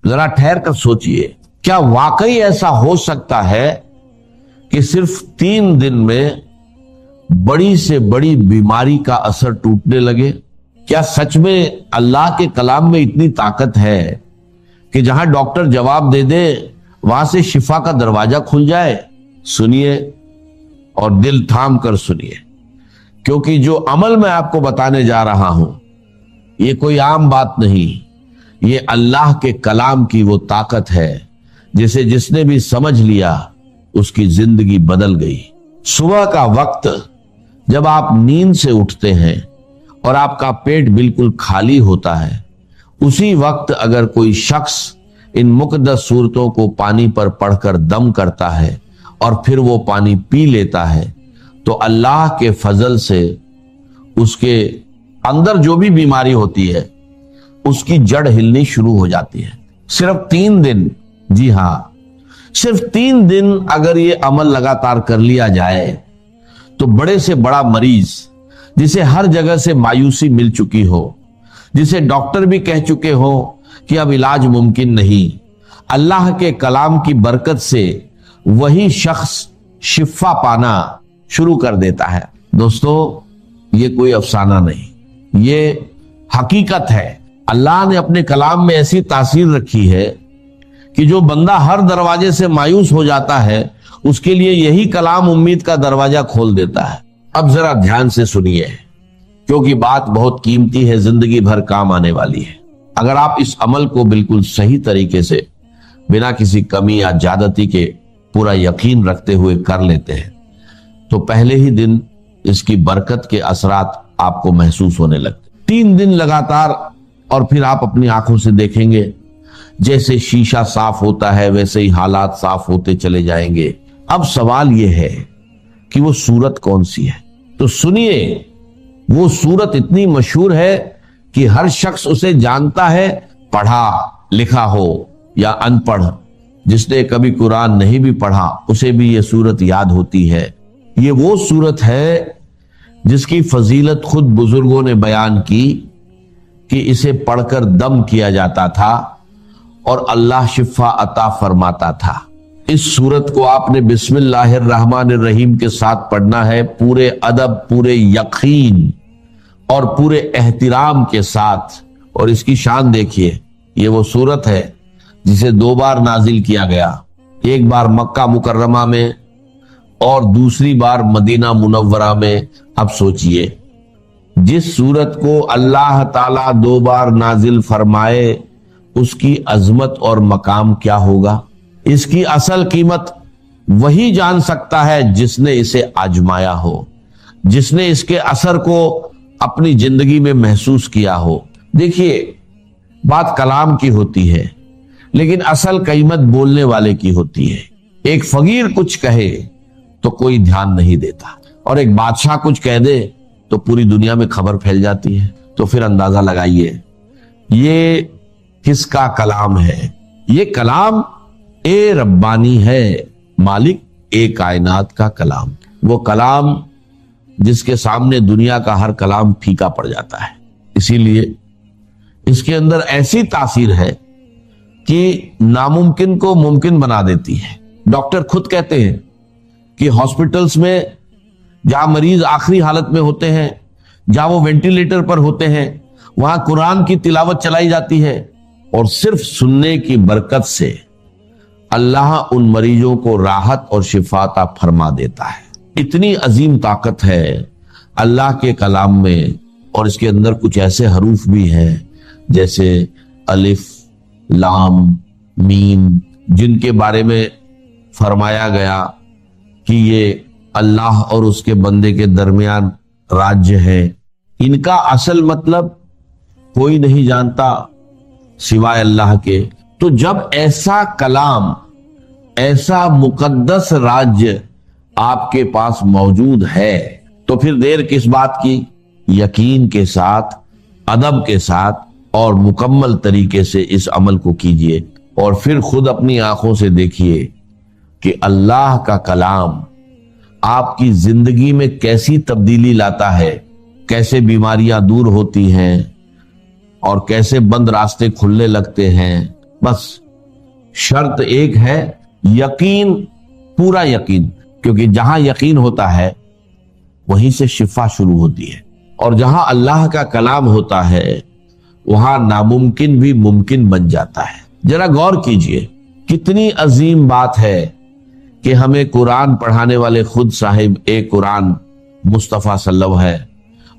ذرا ٹھہر کر سوچئے، کیا واقعی ایسا ہو سکتا ہے کہ صرف 3 دن میں بڑی سے بڑی بیماری کا اثر ٹوٹنے لگے؟ کیا سچ میں اللہ کے کلام میں اتنی طاقت ہے کہ جہاں ڈاکٹر جواب دے دے وہاں سے شفا کا دروازہ کھل جائے؟ سنیے اور دل تھام کر سنیے، کیونکہ جو عمل میں آپ کو بتانے جا رہا ہوں یہ کوئی عام بات نہیں، یہ اللہ کے کلام کی وہ طاقت ہے جسے جس نے بھی سمجھ لیا اس کی زندگی بدل گئی۔ صبح کا وقت جب آپ نیند سے اٹھتے ہیں اور آپ کا پیٹ بالکل خالی ہوتا ہے، اسی وقت اگر کوئی شخص ان مقدس سورتوں کو پانی پر پڑھ کر دم کرتا ہے اور پھر وہ پانی پی لیتا ہے تو اللہ کے فضل سے اس کے اندر جو بھی بیماری ہوتی ہے اس کی جڑ ہلنی شروع ہو جاتی ہے۔ صرف 3 دن، جی ہاں صرف 3 دن اگر یہ عمل لگاتار کر لیا جائے تو بڑے سے بڑا مریض جسے ہر جگہ سے مایوسی مل چکی ہو، جسے ڈاکٹر بھی کہہ چکے ہو کہ اب علاج ممکن نہیں، اللہ کے کلام کی برکت سے وہی شخص شفا پانا شروع کر دیتا ہے۔ دوستو یہ کوئی افسانہ نہیں، یہ حقیقت ہے۔ اللہ نے اپنے کلام میں ایسی تاثیر رکھی ہے کہ جو بندہ ہر دروازے سے مایوس ہو جاتا ہے اس کے لیے یہی کلام امید کا دروازہ کھول دیتا ہے۔ اب ذرا دھیان سے سنیے کیونکہ بات بہت قیمتی ہے، زندگی بھر کام آنے والی ہے۔ اگر آپ اس عمل کو بالکل صحیح طریقے سے بنا کسی کمی یا زیادتی کے پورا یقین رکھتے ہوئے کر لیتے ہیں تو پہلے ہی دن اس کی برکت کے اثرات آپ کو محسوس ہونے لگتے۔ 3 دن لگاتار اور پھر آپ اپنی آنکھوں سے دیکھیں گے جیسے شیشہ صاف ہوتا ہے ویسے ہی حالات صاف ہوتے چلے جائیں گے۔ اب سوال یہ ہے کہ وہ صورت کون سی ہے؟ تو سنیے، وہ صورت اتنی مشہور ہے کہ ہر شخص اسے جانتا ہے، پڑھا لکھا ہو یا ان پڑھ، جس نے کبھی قرآن نہیں بھی پڑھا اسے بھی یہ صورت یاد ہوتی ہے۔ یہ وہ صورت ہے جس کی فضیلت خود بزرگوں نے بیان کی کہ اسے پڑھ کر دم کیا جاتا تھا اور اللہ شفا عطا فرماتا تھا۔ اس صورت کو آپ نے بسم اللہ الرحمن الرحیم کے ساتھ پڑھنا ہے، پورے ادب، پورے یقین اور پورے احترام کے ساتھ۔ اور اس کی شان دیکھیے، یہ وہ صورت ہے جسے 2 بار نازل کیا گیا، ایک بار مکہ مکرمہ میں اور دوسری بار مدینہ منورہ میں۔ اب سوچئے جس صورت کو اللہ تعالیٰ 2 بار نازل فرمائے اس کی عظمت اور مقام کیا ہوگا؟ اس کی اصل قیمت وہی جان سکتا ہے جس نے اسے آزمایا ہو، جس نے اس کے اثر کو اپنی زندگی میں محسوس کیا ہو۔ دیکھیے بات کلام کی ہوتی ہے لیکن اصل قیمت بولنے والے کی ہوتی ہے۔ ایک فقیر کچھ کہے تو کوئی دھیان نہیں دیتا، اور ایک بادشاہ کچھ کہہ دے تو پوری دنیا میں خبر پھیل جاتی ہے۔ تو پھر اندازہ لگائیے یہ کس کا کلام ہے؟ یہ کلام اے ربانی ہے، مالک اے کائنات کا کلام، وہ کلام جس کے سامنے دنیا کا ہر کلام پھیکا پڑ جاتا ہے۔ اسی لیے اس کے اندر ایسی تاثیر ہے کہ ناممکن کو ممکن بنا دیتی ہے۔ ڈاکٹر خود کہتے ہیں کہ ہاسپٹلز میں جہاں مریض آخری حالت میں ہوتے ہیں، جہاں وہ وینٹیلیٹر پر ہوتے ہیں، وہاں قرآن کی تلاوت چلائی جاتی ہے اور صرف سننے کی برکت سے اللہ ان مریضوں کو راحت اور شفا عطا فرما دیتا ہے۔ اتنی عظیم طاقت ہے اللہ کے کلام میں، اور اس کے اندر کچھ ایسے حروف بھی ہیں جیسے الف، لام، میم، جن کے بارے میں فرمایا گیا کہ یہ اللہ اور اس کے بندے کے درمیان راج ہے۔ ان کا اصل مطلب کوئی نہیں جانتا سوائے اللہ کے۔ تو جب ایسا کلام، ایسا مقدس راج آپ کے پاس موجود ہے تو پھر دیر کس بات کی؟ یقین کے ساتھ، ادب کے ساتھ اور مکمل طریقے سے اس عمل کو کیجئے، اور پھر خود اپنی آنکھوں سے دیکھیے کہ اللہ کا کلام آپ کی زندگی میں کیسی تبدیلی لاتا ہے، کیسے بیماریاں دور ہوتی ہیں اور کیسے بند راستے کھلنے لگتے ہیں، بس شرط ایک ہے یقین، پورا یقین، کیونکہ جہاں یقین ہوتا ہے وہیں سے شفا شروع ہوتی ہے، اور جہاں اللہ کا کلام ہوتا ہے وہاں ناممکن بھی ممکن بن جاتا ہے۔ ذرا غور کیجئے، کتنی عظیم بات ہے کہ ہمیں قرآن پڑھانے والے خود صاحب ایک قرآن مصطفیٰ صلی اللہ علیہ وسلم ہے،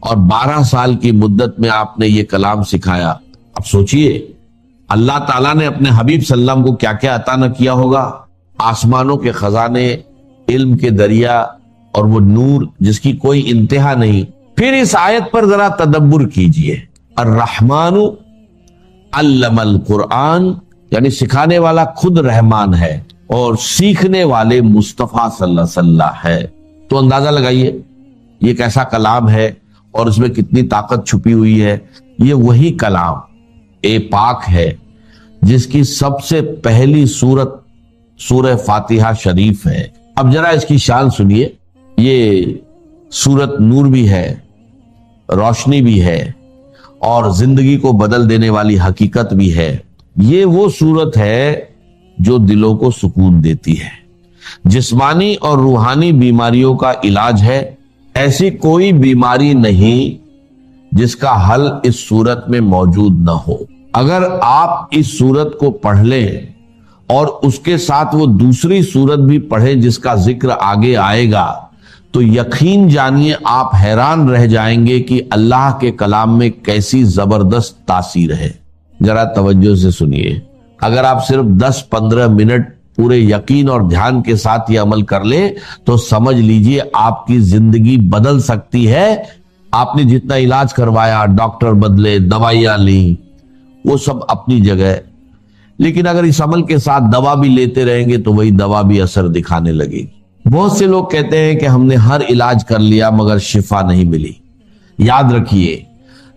اور 12 سال کی مدت میں آپ نے یہ کلام سکھایا۔ اب سوچئے اللہ تعالیٰ نے اپنے حبیب صلی اللہ علیہ وسلم کو کیا کیا عطا نہ کیا ہوگا، آسمانوں کے خزانے، علم کے دریا، اور وہ نور جس کی کوئی انتہا نہیں۔ پھر اس آیت پر ذرا تدبر کیجئے، الرحمن علم القرآن، یعنی سکھانے والا خود رحمان ہے اور سیکھنے والے مصطفیٰ صلی اللہ علیہ وسلم ہے۔ تو اندازہ لگائیے یہ کیسا کلام ہے اور اس میں کتنی طاقت چھپی ہوئی ہے۔ یہ وہی کلام پاک ہے جس کی سب سے پہلی سورت سورہ فاتحہ شریف ہے۔ اب ذرا اس کی شان سنیے، یہ سورت نور بھی ہے، روشنی بھی ہے، اور زندگی کو بدل دینے والی حقیقت بھی ہے۔ یہ وہ سورت ہے جو دلوں کو سکون دیتی ہے، جسمانی اور روحانی بیماریوں کا علاج ہے۔ ایسی کوئی بیماری نہیں جس کا حل اس سورت میں موجود نہ ہو۔ اگر آپ اس سورت کو پڑھ لیں اور اس کے ساتھ وہ دوسری سورت بھی پڑھیں جس کا ذکر آگے آئے گا، تو یقین جانیے آپ حیران رہ جائیں گے کہ اللہ کے کلام میں کیسی زبردست تاثیر ہے۔ ذرا توجہ سے سنیے، اگر آپ صرف 10-15 منٹ پورے یقین اور دھیان کے ساتھ یہ عمل کر لیں تو سمجھ لیجئے آپ کی زندگی بدل سکتی ہے۔ آپ نے جتنا علاج کروایا، ڈاکٹر بدلے، دوائیاں لیں، وہ سب اپنی جگہ، لیکن اگر اس عمل کے ساتھ دوا بھی لیتے رہیں گے تو وہی دوا بھی اثر دکھانے لگے گی۔ بہت سے لوگ کہتے ہیں کہ ہم نے ہر علاج کر لیا مگر شفا نہیں ملی۔ یاد رکھیے،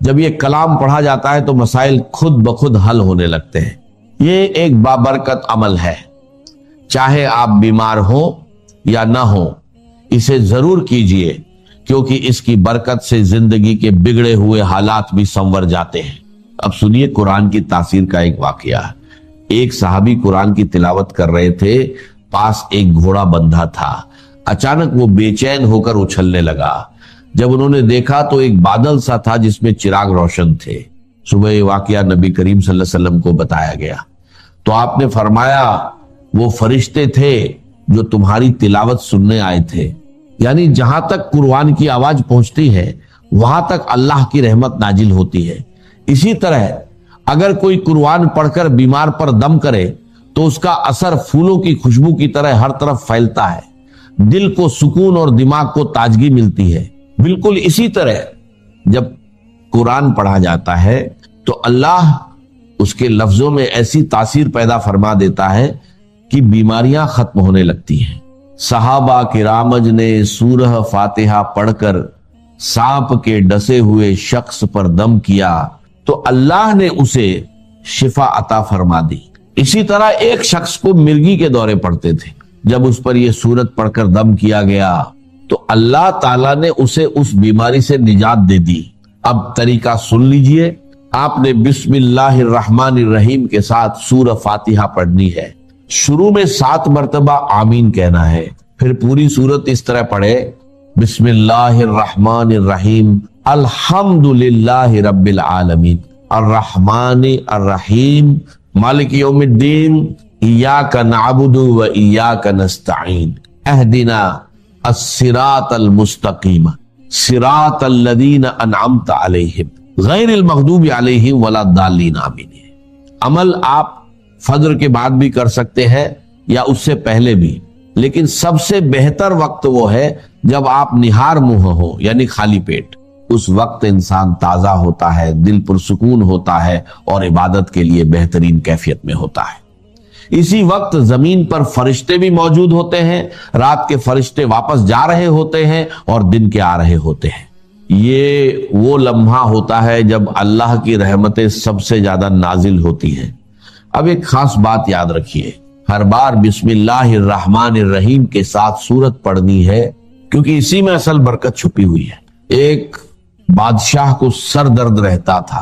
جب یہ کلام پڑھا جاتا ہے تو مسائل خود بخود حل ہونے لگتے ہیں۔ یہ ایک بابرکت عمل ہے، چاہے آپ بیمار ہوں یا نہ ہوں، اسے ضرور کیجئے، کیونکہ اس کی برکت سے زندگی کے بگڑے ہوئے حالات بھی سنور جاتے ہیں۔ اب سنیے قرآن کی تاثیر کا ایک واقعہ۔ ایک صحابی قرآن کی تلاوت کر رہے تھے، پاس ایک گھوڑا بندھا تھا۔ اچانک وہ بے چین ہو کر اچھلنے لگا۔ جب انہوں نے دیکھا تو ایک بادل سا تھا جس میں چراغ روشن تھے۔ صبح یہ واقعہ نبی کریم صلی اللہ علیہ وسلم کو بتایا گیا تو آپ نے فرمایا وہ فرشتے تھے جو تمہاری تلاوت سننے آئے تھے۔ یعنی جہاں تک قرآن کی آواز پہنچتی ہے وہاں تک اللہ کی رحمت نازل ہوتی ہے۔ اسی طرح اگر کوئی قرآن پڑھ کر بیمار پر دم کرے تو اس کا اثر پھولوں کی خوشبو کی طرح ہر طرف پھیلتا ہے، دل کو سکون اور دماغ کو تازگی ملتی ہے۔ بالکل اسی طرح جب قرآن پڑھا جاتا ہے تو اللہ اس کے لفظوں میں ایسی تاثیر پیدا فرما دیتا ہے کہ بیماریاں ختم ہونے لگتی ہیں۔ صحابہ کرامج نے سورہ فاتحہ پڑھ کر سانپ کے ڈسے ہوئے شخص پر دم کیا تو اللہ نے اسے شفا عطا فرما دی۔ اسی طرح ایک شخص کو مرگی کے دورے پڑتے تھے، جب اس پر یہ سورت پڑھ کر دم کیا گیا تو اللہ تعالیٰ نے اسے اس بیماری سے نجات دے دی۔ اب طریقہ سن لیجئے، آپ نے بسم اللہ الرحمن الرحیم کے ساتھ سورہ فاتحہ پڑھنی ہے۔ شروع میں 7 مرتبہ آمین کہنا ہے، پھر پوری سورت اس طرح پڑھے، بسم اللہ الرحمن الرحیم الحمدللہ رب العالمین الرحمن الرحیم مالک یوم الدین ایاک نعبد و ایاک نستعین اہدنا الصراط المستقیم صراط الذین انعمت علیہم غیر المغضوب علیہم ولا الضالین آمین۔ عمل آپ فجر کے بعد بھی کر سکتے ہیں یا اس سے پہلے بھی، لیکن سب سے بہتر وقت وہ ہے جب آپ نہار منہ ہو، یعنی خالی پیٹ۔ اس وقت انسان تازہ ہوتا ہے، دل پرسکون ہوتا ہے اور عبادت کے لیے بہترین کیفیت میں ہوتا ہے۔ اسی وقت زمین پر فرشتے بھی موجود ہوتے ہیں، رات کے فرشتے واپس جا رہے ہوتے ہیں اور دن کے آ رہے ہوتے ہیں۔ یہ وہ لمحہ ہوتا ہے جب اللہ کی رحمتیں سب سے زیادہ نازل ہوتی ہیں۔ اب ایک خاص بات یاد رکھیے، ہر بار بسم اللہ الرحمن الرحیم کے ساتھ سورت پڑھنی ہے، کیونکہ اسی میں اصل برکت چھپی ہوئی ہے۔ ایک بادشاہ کو سر درد رہتا تھا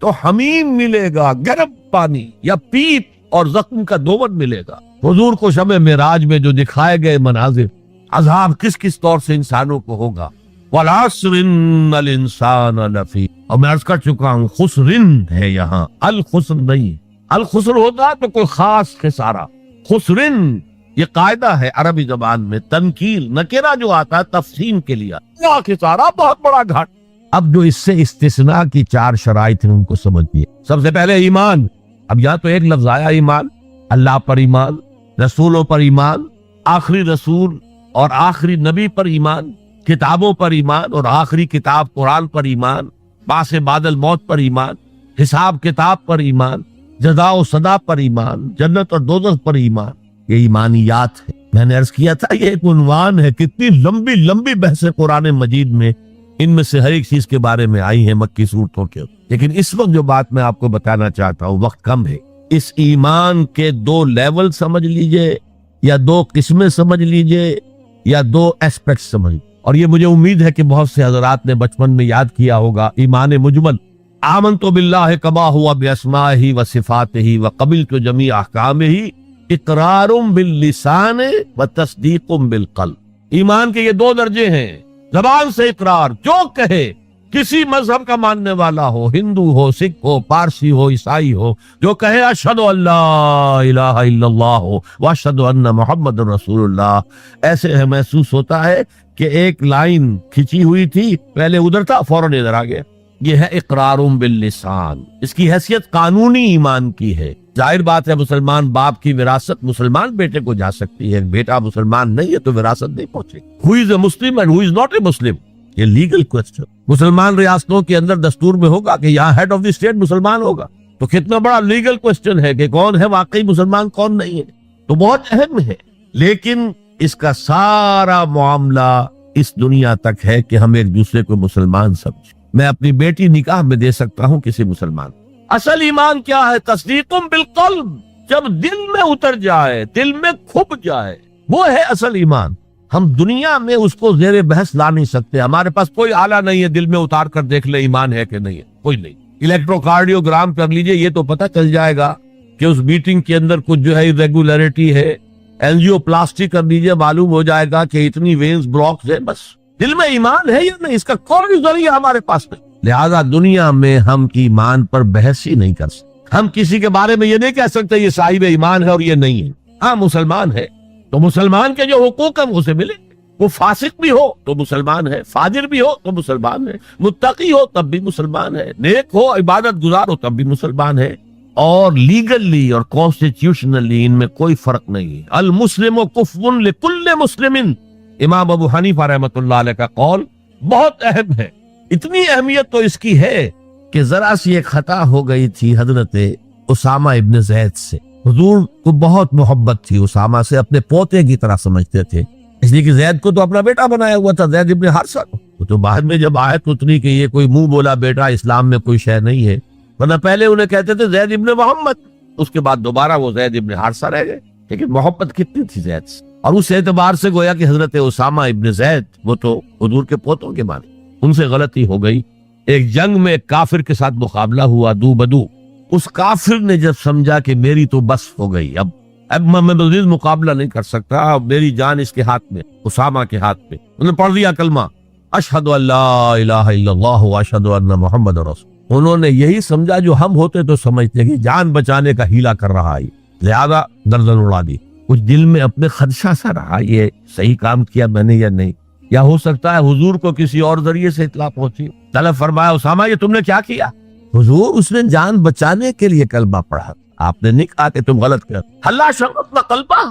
تو حمیم ملے گا، گرم پانی یا پیپ اور زخم کا دومن ملے گا۔ حضور کو شب معراج میں جو دکھائے گئے مناظر، عذاب کس کس طور سے انسانوں کو ہوگا۔ وَالْعَصْرِ إِنَّ الْإِنسَانَ لَفِي، اور میں عرض کر چکا ہوں خسرن ہے یہاں، الخسر نہیں۔ الخسر ہوتا تو کوئی خاص خسارہ، خسرن یہ قاعدہ ہے عربی زبان میں، تنکیل نکرہ جو آتا ہے تفصیل کے لیے، کیا خسارہ، بہت بڑا گھاٹ۔ اب جو اس سے استثناء کی 4 شرائط ہیں ان کو سمجھیے۔ سب سے پہلے ایمان، اب یہاں تو ایک لفظ آیا ایمان، اللہ پر ایمان، رسولوں پر ایمان، آخری رسول اور آخری نبی پر ایمان، کتابوں پر ایمان اور آخری کتاب قرآن پر ایمان، باس بعد الموت پر ایمان، حساب کتاب پر ایمان، جزا و سزا پر ایمان، جنت اور دوزخ پر ایمان۔ یہ ایمانیات ہے۔ میں نے عرض کیا تھا یہ ایک عنوان ہے، کتنی لمبی لمبی بحثیں قرآن مجید میں ان میں سے ہر ایک چیز کے بارے میں آئی ہیں مکی صورتوں کے۔ لیکن اس وقت جو بات میں آپ کو بتانا چاہتا ہوں، وقت کم ہے، اس ایمان کے 2 لیول سمجھ لیجئے، یا 2 قسمیں سمجھ لیجئے، یا 2 ایسپیکٹس سمجھ لیجئے۔ اور یہ مجھے امید ہے کہ بہت سے حضرات نے بچپن میں یاد کیا ہوگا، ایمان مجمل، آمنت باللہ کما ہوا باسمائہ و صفاتہ و قبلت جمیع احکامہ، اقرار باللسان و تصدیق بالقلب۔ ایمان کے یہ 2 درجے ہیں، زبان سے اقرار، جو کہے، کسی مذہب کا ماننے والا ہو، ہندو ہو، سکھ ہو، پارسی ہو، عیسائی ہو، جو کہے اشہد ان لا الہ الا اللہ واشہد ان محمد رسول اللہ، ایسے ہے محسوس ہوتا ہے کہ ایک لائن کھچی ہوئی تھی، پہلے ادھر تھا فوراً ادھر آ گیا۔ یہ ہے اقرار باللسان، اس کی حیثیت قانونی ایمان کی ہے۔ ظاہر بات ہے مسلمان باپ کی وراثت مسلمان بیٹے کو جا سکتی ہے، بیٹا مسلمان نہیں ہے تو وراثت نہیں پہنچے۔ Who is a Muslim and who is not a Muslim؟ یہ لیگل کوسچن۔ مسلمان ریاستوں کے اندر دستور میں ہوگا کہ یہاں ہیڈ آف دی اسٹیٹ مسلمان ہوگا، تو کتنا بڑا لیگل کوسچن ہے کہ کون ہے واقعی مسلمان کون نہیں ہے، تو بہت اہم ہے۔ لیکن اس کا سارا معاملہ اس دنیا تک ہے کہ ہم ایک دوسرے کو مسلمان سمجھیں۔ میں اپنی بیٹی نکاح میں دے سکتا ہوں کسی مسلمان۔ اصل ایمان کیا ہے؟ تصدیق بالقلب، جب دل میں اتر جائے، دل میں کھپ جائے، وہ ہے اصل ایمان۔ ہم دنیا میں اس کو زیر بحث لا نہیں سکتے، ہمارے پاس کوئی آلہ نہیں ہے دل میں اتار کر دیکھ لے ایمان ہے کہ نہیں ہے، کوئی نہیں۔ الیکٹرو کارڈیوگرام کر لیجئے، یہ تو پتہ چل جائے گا کہ اس میٹنگ کے اندر کچھ جو ہے ریگولیرٹی ہے۔ اینجیو پلاسٹی کر لیجئے، معلوم ہو جائے گا کہ اتنی وینز بلاکس ہے۔ بس دل میں ایمان ہے یا نہیں، اس کا کوئی ذریعہ ہمارے پاس نہیں۔ لہذا دنیا میں ہم ایمان پر بحث ہی نہیں کر سکتے۔ ہم کسی کے بارے میں یہ نہیں کہہ سکتے یہ صاحب ایمان ہے اور یہ نہیں ہے۔ ہاں مسلمان ہے تو مسلمان کے جو حقوق ہیں اسے ملے، وہ فاسق بھی ہو تو مسلمان ہے، فاجر بھی ہو تو مسلمان ہے، متقی ہو تب بھی مسلمان ہے، نیک ہو عبادت گزار ہو تب بھی مسلمان ہے۔ اور لیگلی اور کانسٹیٹیوشنلی ان میں کوئی فرق نہیں ہے۔ المسلم کفو لکل مسلم، امام ابو حنیفہ رحمۃ اللہ علیہ کا قول بہت اہم ہے۔ اتنی اہمیت تو اس کی ہے کہ ذرا سی ایک خطا ہو گئی تھی حضرت اسامہ ابن زید سے۔ حضور کو بہت محبت تھی اسامہ سے، اپنے پوتے کی طرح سمجھتے تھے، اس لیے کہ زید کو تو اپنا بیٹا بنایا ہوا تھا، زید ابن حارثہ کو۔ وہ تو بعد میں جب آیت اتری کہ یہ کوئی منہ بولا بیٹا اسلام میں کوئی شے نہیں ہے، ورنہ پہلے انہیں کہتے تھے زید ابن محمد، اس کے بعد دوبارہ وہ زید ابن حارثہ رہ گئے۔ لیکن محبت کتنی تھی زید سے، اور اس اعتبار سے گویا کہ حضرت اسامہ ابن زید وہ تو حضور کے پوتوں کے مانے۔ ان سے غلطی ہو گئی، ایک جنگ میں ایک کافر کے ساتھ مقابلہ ہوا دو بدو۔ اس کافر نے جب سمجھا کہ میری تو بس ہو گئی، اب میں مزید مقابلہ نہیں کر سکتا، اب میری جان اس کے ہاتھ میں، اسامہ کے ہاتھ میں، انہوں نے پڑھ دیا کلمہ اشہد ان لا الہ الا اللہ واشہد ان محمد رسول۔ انہوں نے یہی سمجھا جو ہم ہوتے تو سمجھتے کہ جان بچانے کا ہیلا کر رہا ہے، لہذا گردن اڑا دی۔ کچھ دل میں اپنے خدشہ سا رہا، یہ صحیح کام کیا میں نے یا نہیں، یا ہو سکتا ہے حضور کو کسی اور ذریعے سے اطلاع پہنچی۔ طلب فرمایا اسامہ یہ تم نے کیا کیا؟ حضور اس نے جان بچانے کے لیے کلمہ پڑھا، آپ نے نہیں کہا کہ تم غلط کر۔ اللہ شغلنا قلبہ،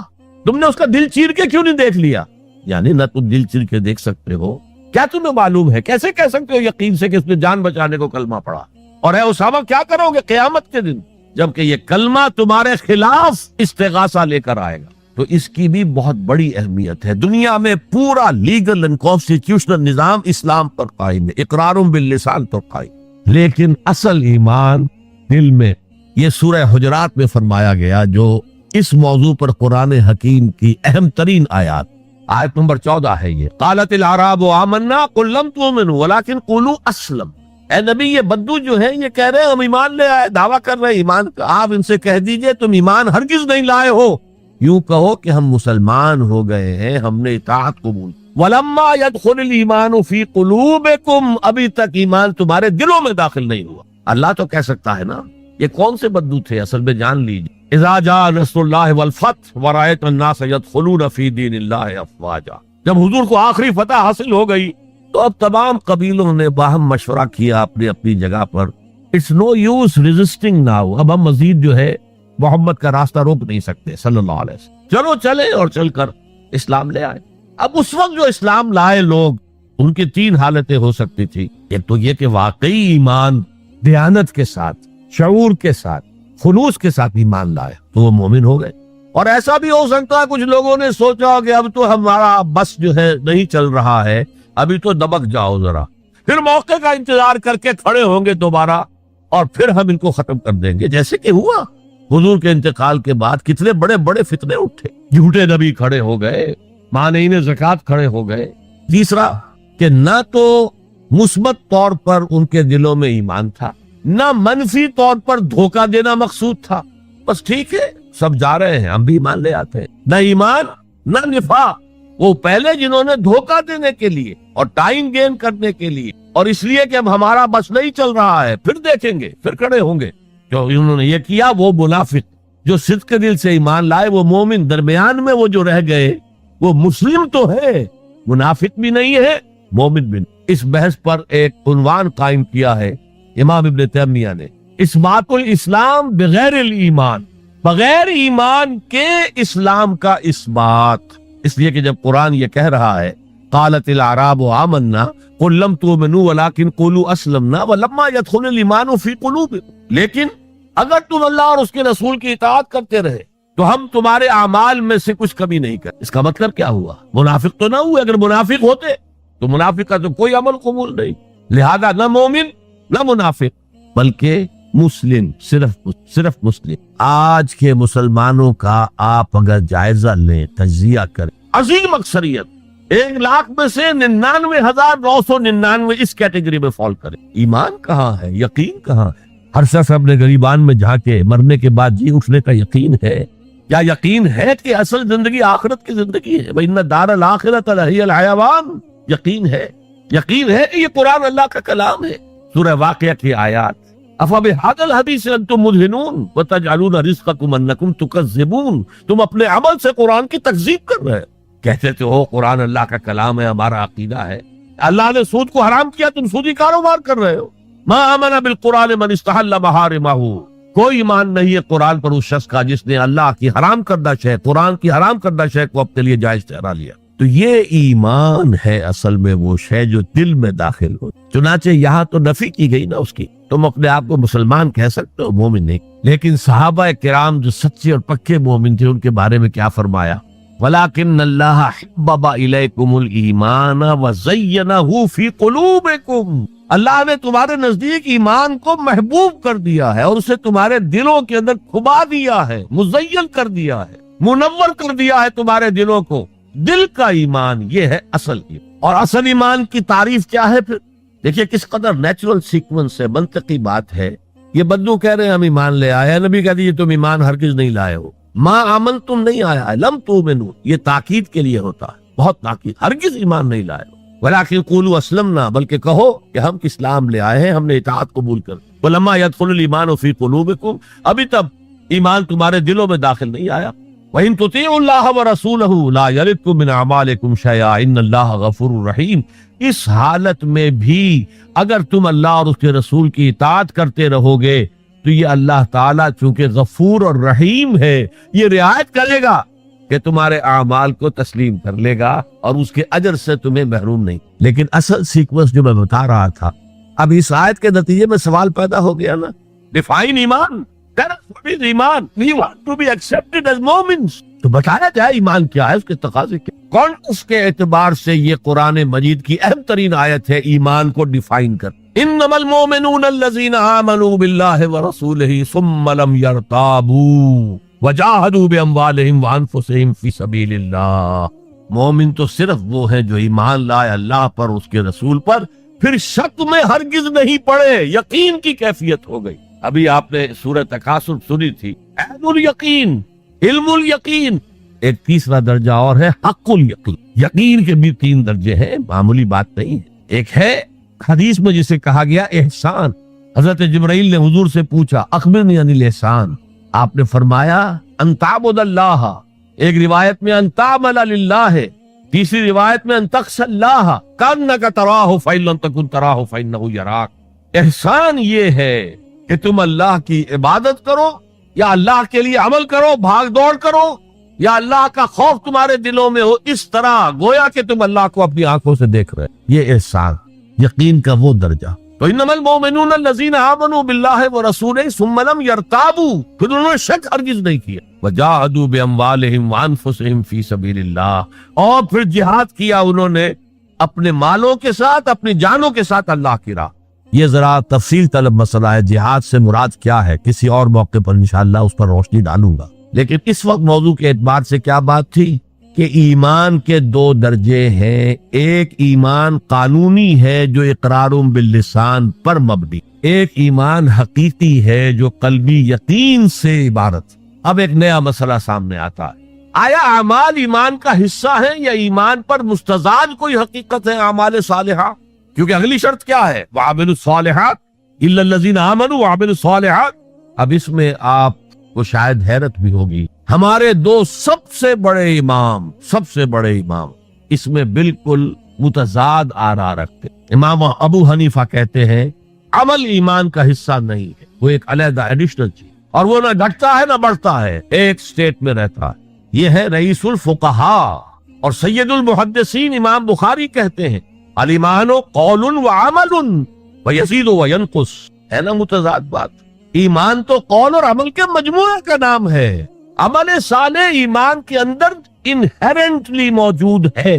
تم نے اس کا دل چیر کے کیوں نہیں دیکھ لیا؟ یعنی نہ تم دل چیر کے دیکھ سکتے ہو، کیا تمہیں معلوم ہے، کیسے کہہ سکتے ہو یقین سے کہ اس نے جان بچانے کو کلمہ پڑھا؟ اور اے اسامہ کیا کرو گے قیامت کے دن جبکہ یہ کلمہ تمہارے خلاف استغاثہ لے کر آئے گا؟ تو اس کی بھی بہت بڑی اہمیت ہے۔ دنیا میں پورا لیگل اینڈ کانسٹیٹیوشنل نظام اسلام پر قائم ہے، اقرار باللسان پر قائم، لیکن اصل ایمان دل میں۔ یہ سورہ حجرات میں فرمایا گیا جو اس موضوع پر قرآن حکیم کی اہم ترین آیات، آیت نمبر 14 ہے یہ، قالت الاعراب آمنا قل لم تؤمنوا ولكن قولوا اسلم۔ اے نبی یہ بدو جو ہے یہ کہہ رہے ہیں ہم ایمان لے آئے، دعویٰ کر رہے ہیں ایمان کا، آپ ان سے کہہ دیجئے تم ایمان ہرگز نہیں لائے ہو، یوں کہو کہ ہم مسلمان ہو گئے ہیں، ہم نے اطاعت قبول۔ وَلَمَّا يَدْخُلِ الْإِيمَانُ فِي قُلُوبِكُمْ، ابھی تک ایمان تمہارے دلوں میں داخل نہیں ہوا۔ اللہ تو کہہ سکتا ہے نا، یہ کون سے بدو تھے اصل میں جان لیجیے۔ اذا جاء نصر اللہ والفتح ورأيت الناس يدخلون في دین اللہ افواجا، جب حضور کو آخری فتح حاصل ہو گئی تو اب تمام قبیلوں نے باہم مشورہ کیا اپنی اپنی جگہ پر، it's no use resisting now, اب ہم مزید جو ہے محمد کا راستہ روک نہیں سکتے صلی اللہ علیہ وسلم، چلو چلے اور چل کر اسلام لے آئے۔ اب اس وقت جو اسلام لائے لوگ، ان کی تین حالتیں ہو سکتی تھی، ایک تو یہ کہ واقعی ایمان دیانت کے ساتھ، شعور کے ساتھ، خلوص کے ساتھ ایمان لائے تو وہ مومن ہو گئے، اور ایسا بھی ہو سکتا ہے کچھ لوگوں نے سوچا کہ اب تو ہمارا بس جو ہے نہیں چل رہا ہے، ابھی تو دبک جاؤ ذرا، پھر موقع کا انتظار کر کے کھڑے ہوں گے دوبارہ اور پھر ہم ان کو ختم کر دیں گے، جیسے کہ ہوا حضور کے انتقال کے بعد کتنے بڑے بڑے فتنے اٹھے، جھوٹے نبی کھڑے ہو گئے، مانعین زکوٰۃ کھڑے ہو گئے۔ تیسرا کہ نہ تو مثبت طور پر ان کے دلوں میں ایمان تھا، نہ منفی طور پر دھوکہ دینا مقصود تھا، بس ٹھیک ہے سب جا رہے ہیں ہم بھی ایمان لے آتے ہیں، نہ ایمان نہ نفاق۔ وہ پہلے جنہوں نے دھوکہ دینے کے لیے اور ٹائم گین کرنے کے لیے اور اس لیے کہ اب ہمارا بس نہیں چل رہا ہے، پھر دیکھیں گے پھر کھڑے ہوں گے، جو انہوں نے یہ کیا وہ منافق، جو صدق کے دل سے ایمان لائے وہ مومن، درمیان میں وہ جو رہ گئے وہ مسلم تو ہے، منافق بھی نہیں ہے، مومن بھی نہیں۔ اس بحث پر ایک عنوان قائم کیا ہے امام ابن تیمیہ نے، اثبات الاسلام بغیر الایمان، بغیر ایمان کے اسلام کا اثبات، اس لیے کہ جب قرآن یہ کہہ رہا ہے قالت الاعراب آمنا قل لم تؤمنوا ولكن قولوا اسلمنا ولما يدخل الايمان في قلوبكم، لیکن اگر تم اللہ اور اس کے رسول کی اطاعت کرتے رہے تو ہم تمہارے اعمال میں سے کچھ کمی نہیں کرتے۔ اس کا مطلب کیا ہوا؟ منافق تو نہ ہوئے، اگر منافق ہوتے تو منافق کا تو کوئی عمل قبول نہیں، لہذا نہ مومن نہ منافق بلکہ مسلم، صرف مسلم۔ آج کے مسلمانوں کا آپ اگر جائزہ لیں، تجزیہ کریں، عظیم اکثریت 1,00,000 میں سے 99,999 اس کیٹیگری میں فال کریں۔ ایمان کہاں ہے؟ یقین کہاں ہے؟ ہر شخص اپنے غریبان میں جھانکے مرنے کے بعد جی اٹھنے کا یقین ہے؟ کیا یقین ہے کہ اصل زندگی آخرت کی زندگی ہے؟ وَإِنَّ الدَّارَ الْآخِرَةَ لَهِيَ الْحَيَوَانُ، یقین ہے کہ یہ قرآن اللہ کا کلام ہے۔ سورہ واقعہ کی آیات، أَفَبِهَذَا الْحَدِيثِ أَنْتُمْ مُدْهِنُونَ وَتَجْعَلُونَ رِزْقَكُمْ أَنَّكُمْ تُكَذِّبُونَ، تم اپنے عمل سے قرآن کی تکذیب کر رہے ہو، کہتے تھے ہو قرآن اللہ کا کلام ہے، ہمارا عقیدہ ہے، اللہ نے سود کو حرام کیا، تم سودی کاروبار کر رہے ہو۔ ما آمن بالقرآن من استحل محارمہ، کوئی ایمان نہیں ہے قرآن پر اس شخص کا جس نے اللہ کی حرام کردہ شے، قرآن کی حرام کردہ شے کو اپنے لیے جائز ٹھہرا لیا۔ تو یہ ایمان ہے اصل میں وہ شے جو دل میں داخل ہو، چنانچہ یہاں تو نفی کی گئی نا اس کی، تم اپنے آپ کو مسلمان کہہ سکتے ہو، مومن نہیں۔ لیکن صحابہ کرام جو سچے اور پکے مومن تھے ان کے بارے میں کیا فرمایا؟ وَلَكِنَّ اللَّهَ حَبَّبَ إِلَيْكُمُ الْإِيمَانَ وَزَيَّنَهُ فِي قُلُوبِكُمْ، اللہ نے تمہارے نزدیک ایمان کو محبوب کر دیا ہے اور اسے تمہارے دلوں کے اندر کھبا دیا ہے، مزین کر دیا ہے، منور کر دیا ہے تمہارے دلوں کو۔ دل کا ایمان یہ ہے اصل ایمان، اور اصل ایمان کی تعریف کیا ہے پھر؟ دیکھیے کس قدر نیچرل سیکوینس ہے، منطقی بات ہے۔ یہ بدو کہہ رہے ہیں ہم ایمان لے آئے ہیں، نبی کہتے ہیں تم ایمان ہرگز نہیں لائے ہو، ما آمن تم نہیں آیا ہے، لم تؤمنوا، یہ تاکید کے لیے ہوتا ہے، بہت تاکید، ہرگز ایمان نہیں لائے ہو، ولیکن قولوا اسلمنا، بلکہ کہو کہ ہم اسلام لے آئے ہیں، ہم نے اطاعت قبول کر، ولما يدخل الايمان في قلوبكم، ابھی تب ایمان تمہارے دلوں میں داخل نہیں آیا۔ وَإِن تُطِيعُوا اللَّهَ وَرَسُولَهُ لَا يَلِدْكُم مِّنْ أَعْمَالِكُمْ شَيْئًا إِنَّ اللَّهَ غَفُورٌ رَحِيمٌ، اس حالت میں بھی اگر تم اللہ اور اس کے رسول کی اطاعت کرتے رہو گے تو یہ اللہ تعالیٰ چونکہ غفور اور رحیم ہے، یہ رعایت کرے گا کہ تمہارے اعمال کو تسلیم کر لے گا اور اس کے اجر سے تمہیں محروم نہیں۔ لیکن اصل سیکوینس جو میں بتا رہا تھا، اب اس آیت کے نتیجے میں سوال پیدا ہو گیا نا، ڈیفائن ایمان، ایمان we want to be accepted as moments، تو بتایا جائے ایمان کیا ہے، اس کے تقاضے کیا۔ کانٹیکسٹ کے اعتبار سے یہ قرآن مجید کی اہم ترین آیت ہے ایمان کو ڈیفائن کر، انما المؤمنون الذین آمنوا باللہ ورسولہ ثم لم یرتابوا وجاہدوا باموالہم وانفسہم فی سبیل اللہ۔ مومن تو صرف وہ ہے جو ایمان لائے اللہ پر، اس کے رسول پر، پھر شک میں ہرگز نہیں پڑے، یقین کی کیفیت ہو گئی۔ ابھی آپ نے سورہ تکاثر سنی تھی، عین الیقین، علم الیقین۔ ایک تیسرا درجہ اور ہے حق الیقین۔ یقین کے بھی 3 درجے ہیں، معمولی بات نہیں ہے۔ ایک ہے حدیث میں جسے کہا گیا احسان۔ حضرت جبرائیل نے حضور سے پوچھا اخبرنی عن الاحسان، آپ نے فرمایا ان تعبد اللہ، ایک روایت میں ان تعمل للہ ہے، تیسری روایت میں ان تخشى اللہ کانک تراہ فإن لم تکن تراہ فإنہ یراک۔ احسان یہ ہے کہ تم اللہ کی عبادت کرو، یا اللہ کے لیے عمل کرو، بھاگ دوڑ کرو، یا اللہ کا خوف تمہارے دلوں میں ہو، اس طرح گویا کہ تم اللہ کو اپنی آنکھوں سے دیکھ رہے۔ یہ احسان، یقین کا وہ درجہ۔ تو انما المؤمنون الذین آمنوا باللہ ورسولہ ثم لم یرتابوا، پھر انہوں نے شک ہرگز نہیں کیا۔ وجاہدوا باموالہم وانفسہم فی سبیل اللہ، اور پھر جہاد کیا انہوں نے اپنے مالوں کے ساتھ، اپنی جانوں کے ساتھ اللہ کی راہ۔ یہ ذرا تفصیل طلب مسئلہ ہے، جہاد سے مراد کیا ہے، کسی اور موقع پر انشاءاللہ اس پر روشنی ڈالوں گا۔ لیکن اس وقت موضوع کے اعتبار سے کیا بات تھی کہ ایمان کے 2 درجے ہیں، ایک ایمان قانونی ہے جو اقرار باللسان پر مبنی، ایک ایمان حقیقی ہے جو قلبی یقین سے عبارت۔ اب ایک نیا مسئلہ سامنے آتا ہے، آیا اعمال ایمان کا حصہ ہیں یا ایمان پر مستزاد کوئی حقیقت ہے اعمال صالحہ؟ کیونکہ اگلی شرط کیا ہے، وَعَمِلُوا الصَّالِحَاتِ إِلَّا الَّذِينَ آمَنُوا وَعَمِلُوا الصَّالِحَاتِ۔ اب اس میں آپ کو شاید حیرت بھی ہوگی، ہمارے 2 سب سے بڑے امام اس میں بالکل متضاد آراء رکھتے۔ امام ابو حنیفہ کہتے ہیں عمل ایمان کا حصہ نہیں ہے، وہ ایک علیحدہ ایڈیشنل چیز، اور وہ نہ گھٹتا ہے نہ بڑھتا ہے، ایک سٹیٹ میں رہتا ہے۔ یہ ہے رئیس الفقہاء اور سید المحدثین امام بخاری کہتے ہیں الایمان قول وعمل ویزید وینقص۔ ہے نا متضاد بات؟ ایمان تو قول اور عمل کے مجموعے کا نام ہے، عمل صالح ایمان کے اندر انہیرنٹلی موجود ہے،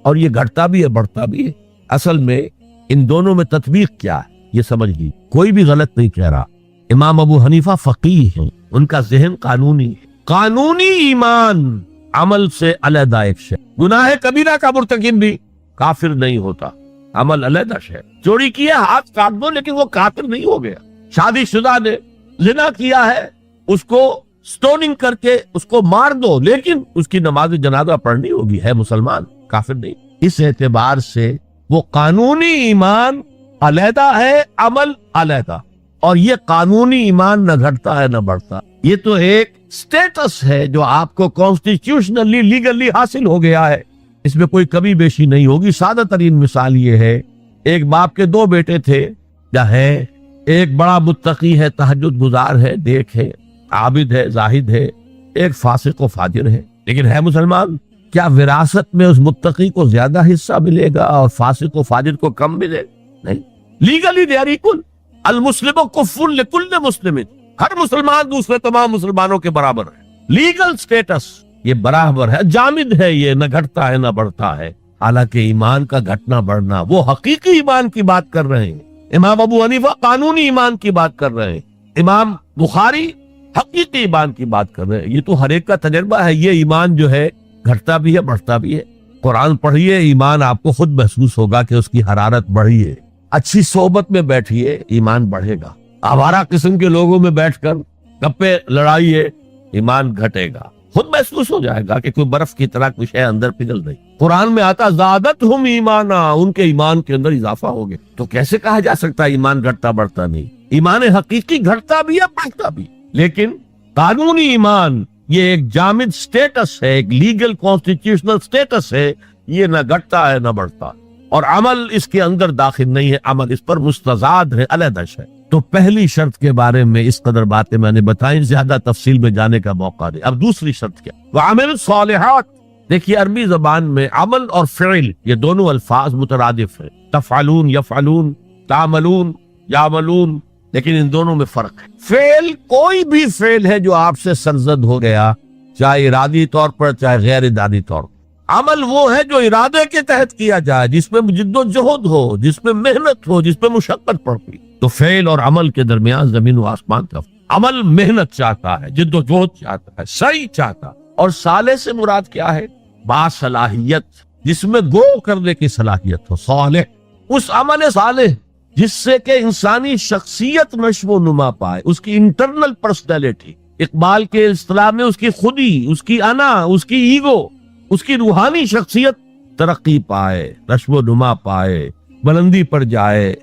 اور یہ گھٹتا بھی ہے بڑھتا بھی ہے۔ اصل میں ان دونوں میں تطبیق کیا ہے یہ سمجھ لی، کوئی بھی غلط نہیں کہہ رہا۔ امام ابو حنیفہ فقیہ ہیں، ان کا ذہن قانونی ہے، قانونی ایمان عمل سے علیحدہ ایک شے۔ گناہ کبیرہ کا مرتکب بھی کافر نہیں ہوتا، عمل علیحدہ شے۔ چوری کیا ہاتھ کاٹ دو لیکن وہ کافر نہیں ہو گیا۔ شادی شدہ نے زنا کیا ہے، اس کو سٹوننگ کر کے اس کو مار دو، لیکن اس کی نماز جنازہ پڑھنی ہوگی، ہے مسلمان، کافر نہیں۔ اس اعتبار سے وہ قانونی ایمان علیحدہ ہے، عمل علیحدہ، اور یہ قانونی ایمان نہ گھٹتا ہے نہ بڑھتا۔ یہ تو ایک سٹیٹس ہے جو آپ کو کانسٹیٹیوشنلی لیگلی حاصل ہو گیا ہے، اس میں کوئی کمی بیشی نہیں ہوگی۔ سادہ ترین مثال یہ ہے، ایک باپ کے 2 بیٹے تھے، یا ہے، ایک بڑا متقی ہے، تہجد گزار ہے، نیک ہے، عابد ہے، زاہد ہے، ایک فاسق و فاجر ہے، لیکن ہے مسلمان۔ کیا وراثت میں اس متقی کو زیادہ حصہ ملے گا اور فاسق و فاجر کو کم ملے گا؟ نہیں، لیگلی دے آر ایکول۔ المسلم کف لکل مسلم، ہر مسلمان دوسرے تمام مسلمانوں کے برابر ہے، لیگل سٹیٹس یہ برابر ہے، جامد ہے، یہ نہ گھٹتا ہے نہ بڑھتا ہے۔ حالانکہ ایمان کا گھٹنا بڑھنا، وہ حقیقی ایمان کی بات کر رہے ہیں، امام ابو حنیفہ قانونی ایمان کی بات کر رہے ہیں، امام بخاری حقیقی ایمان کی بات کر رہے ہیں۔ یہ تو ہر ایک کا تجربہ ہے، یہ ایمان جو ہے گھٹتا بھی ہے بڑھتا بھی ہے۔ قرآن پڑھیے، ایمان آپ کو خود محسوس ہوگا کہ اس کی حرارت بڑھی ہے۔ اچھی صحبت میں بیٹھیے، ایمان بڑھے گا۔ آوارہ قسم کے لوگوں میں بیٹھ کر گپے لڑائیے، ایمان گھٹے گا۔ خود محسوس ہو جائے گا کہ کوئی برف کی طرح کچھ ہے اندر پگھل رہی۔ قرآن میں آتا زادتہم ایمانا، ان کے ایمان کے اندر اضافہ ہو گیا۔ تو کیسے کہا جا سکتا ہے ایمان گھٹتا بڑھتا نہیں؟ ایمان حقیقی گھٹتا بھی ہے بڑھتا بھی، لیکن قانونی ایمان یہ ایک جامد سٹیٹس ہے، ایک لیگل کانسٹیٹیوشنل سٹیٹس ہے، یہ نہ گھٹتا ہے نہ بڑھتا، اور عمل اس کے اندر داخل نہیں ہے، عمل اس پر مستزاد ہے، علیحدہ ہے۔ تو پہلی شرط کے بارے میں اس قدر باتیں میں نے بتائیں، زیادہ تفصیل میں جانے کا موقع دے۔ اب دوسری شرط کیا؟ وَعَمِلُوا الصَّالِحَاتِ۔ دیکھیے عربی زبان میں عمل اور فعل یہ دونوں الفاظ مترادف ہیں، تفعلون یفعلون، تعملون یعملون، لیکن ان دونوں میں فرق ہے۔ فعل کوئی بھی فعل ہے جو آپ سے سرزد ہو گیا، چاہے ارادی طور پر چاہے غیر ارادی طور پر۔ عمل وہ ہے جو ارادے کے تحت کیا جائے، جس میں جد و جہد ہو، جس میں محنت ہو، جس میں مشقت پڑتی۔ تو فعل اور عمل کے درمیان زمین و آسمان کا فرق۔ عمل محنت چاہتا ہے، جد و جہد چاہتا ہے، سعی چاہتا ہے، اور صالح سے مراد کیا ہے؟ باصلاحیت، جس میں گو کرنے کی صلاحیت ہو، صالح۔ اس عمل صالح جس سے کہ انسانی شخصیت نشو و نما پائے، اس کی انٹرنل پرسنالٹی، اقبال کے اصطلاح میں اس کی خودی، اس کی انا، اس کی ایگو، اس کی روحانی شخصیت ترقی پائے، نشو و نما پائے، بلندی پر جائے،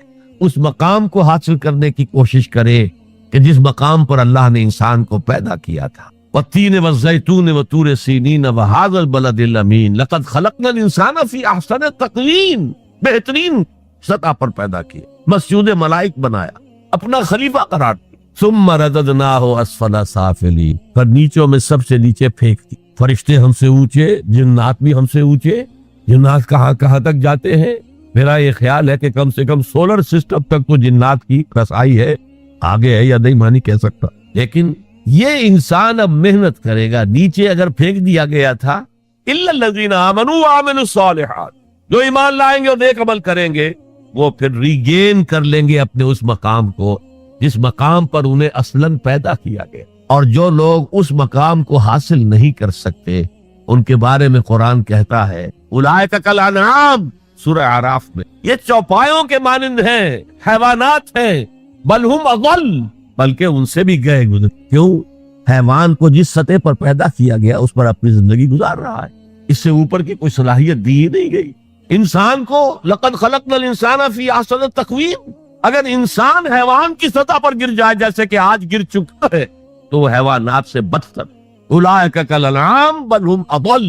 اس مقام کو حاصل کرنے کی کوشش کرے کہ جس مقام پر اللہ نے انسان کو پیدا کیا تھا۔ والتین والزیتون وطور سینین وہذا البلد الامین لقد خلقنا الانسان فی احسن تقویم، بہترین سطح پر پیدا کیا، مسجود ملائک بنایا، اپنا خلیفہ قرار دیا۔ ثم رددناہ اسفل سافلین، پھر نیچوں میں سب سے نیچے پھینک دی۔ فرشتے ہم سے اونچے، جنات بھی ہم سے اونچے، جنات کہاں کہاں تک جاتے ہیں؟ میرا یہ خیال ہے کہ کم سے کم سولر سسٹم تک تو جنات کی رسائی ہے، آگے ہے یا نہیں میں نہیں کہہ سکتا، لیکن یہ انسان اب محنت کرے گا۔ نیچے اگر پھینک دیا گیا تھا الا الذین آمنوا وعملوا الصالحات، جو ایمان لائیں گے اور نیک عمل کریں گے وہ پھر ریگین کر لیں گے اپنے اس مقام کو جس مقام پر انہیں اصلاً پیدا کیا گیا۔ اور جو لوگ اس مقام کو حاصل نہیں کر سکتے ان کے بارے میں قرآن کہتا ہے اولئک کالانعام، سورہ اعراف میں، یہ چوپایوں کے مانند ہیں، حیوانات ہیں، بل ہم اضل، بلکہ ان سے بھی گئے گزر۔ کیوں؟ حیوان کو جس سطح پر پیدا کیا گیا اس پر اپنی زندگی گزار رہا ہے، اس سے اوپر کی کوئی صلاحیت دی ہی نہیں گئی۔ انسان کو لقد خلقنا الانسان فی احسن تقویم، اگر انسان حیوان کی سطح پر گر جائے جیسے کہ آج گر چکا ہے تو وہ حیوانات سے بدتر۔ اولئک کالانعام بل ہم اضل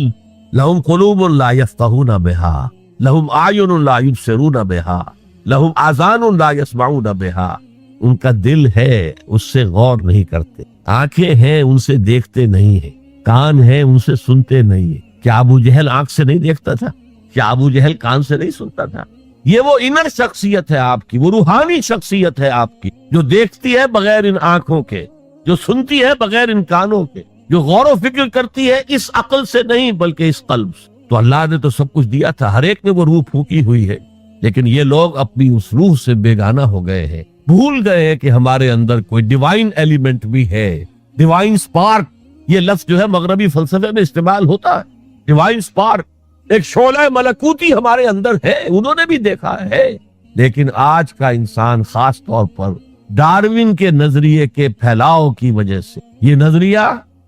لہم قلوب لا یفقہون بہا لہم اعین لا یبصرون بہا لہم آذان لا یسمعون بہا، ان کا دل ہے اس سے غور نہیں کرتے، آنکھیں ہیں ان سے دیکھتے نہیں ہیں، کان ہیں ان سے سنتے نہیں ہیں۔ کیا ابو جہل آنکھ سے نہیں دیکھتا تھا؟ کیا ابو جہل کان سے نہیں سنتا تھا؟ یہ وہ انر شخصیت ہے آپ کی، وہ روحانی شخصیت ہے آپ کی، جو دیکھتی ہے بغیر ان آنکھوں کے، جو سنتی ہے بغیر ان کانوں کے، جو غور و فکر کرتی ہے اس عقل سے نہیں بلکہ اس قلب سے۔ تو اللہ نے تو سب کچھ دیا تھا، ہر ایک میں وہ روح پھونکی ہوئی ہے، لیکن یہ لوگ اپنی اس روح سے بیگانہ ہو گئے ہیں، بھول گئے ہیں کہ ہمارے اندر کوئی ڈیوائن ایلیمنٹ بھی ہے۔ ڈیوائن سپارک، یہ لفظ جو ہے مغربی فلسفے میں استعمال ہوتا ہے، ڈیوائن سپارک، ایک شعلہ ملکوتی ہمارے اندر ہے، انہوں نے بھی دیکھا ہے۔ لیکن آج کا انسان خاص طور پر ڈارون کے نظریے کے پھیلاؤ کی وجہ سے، یہ نظریہ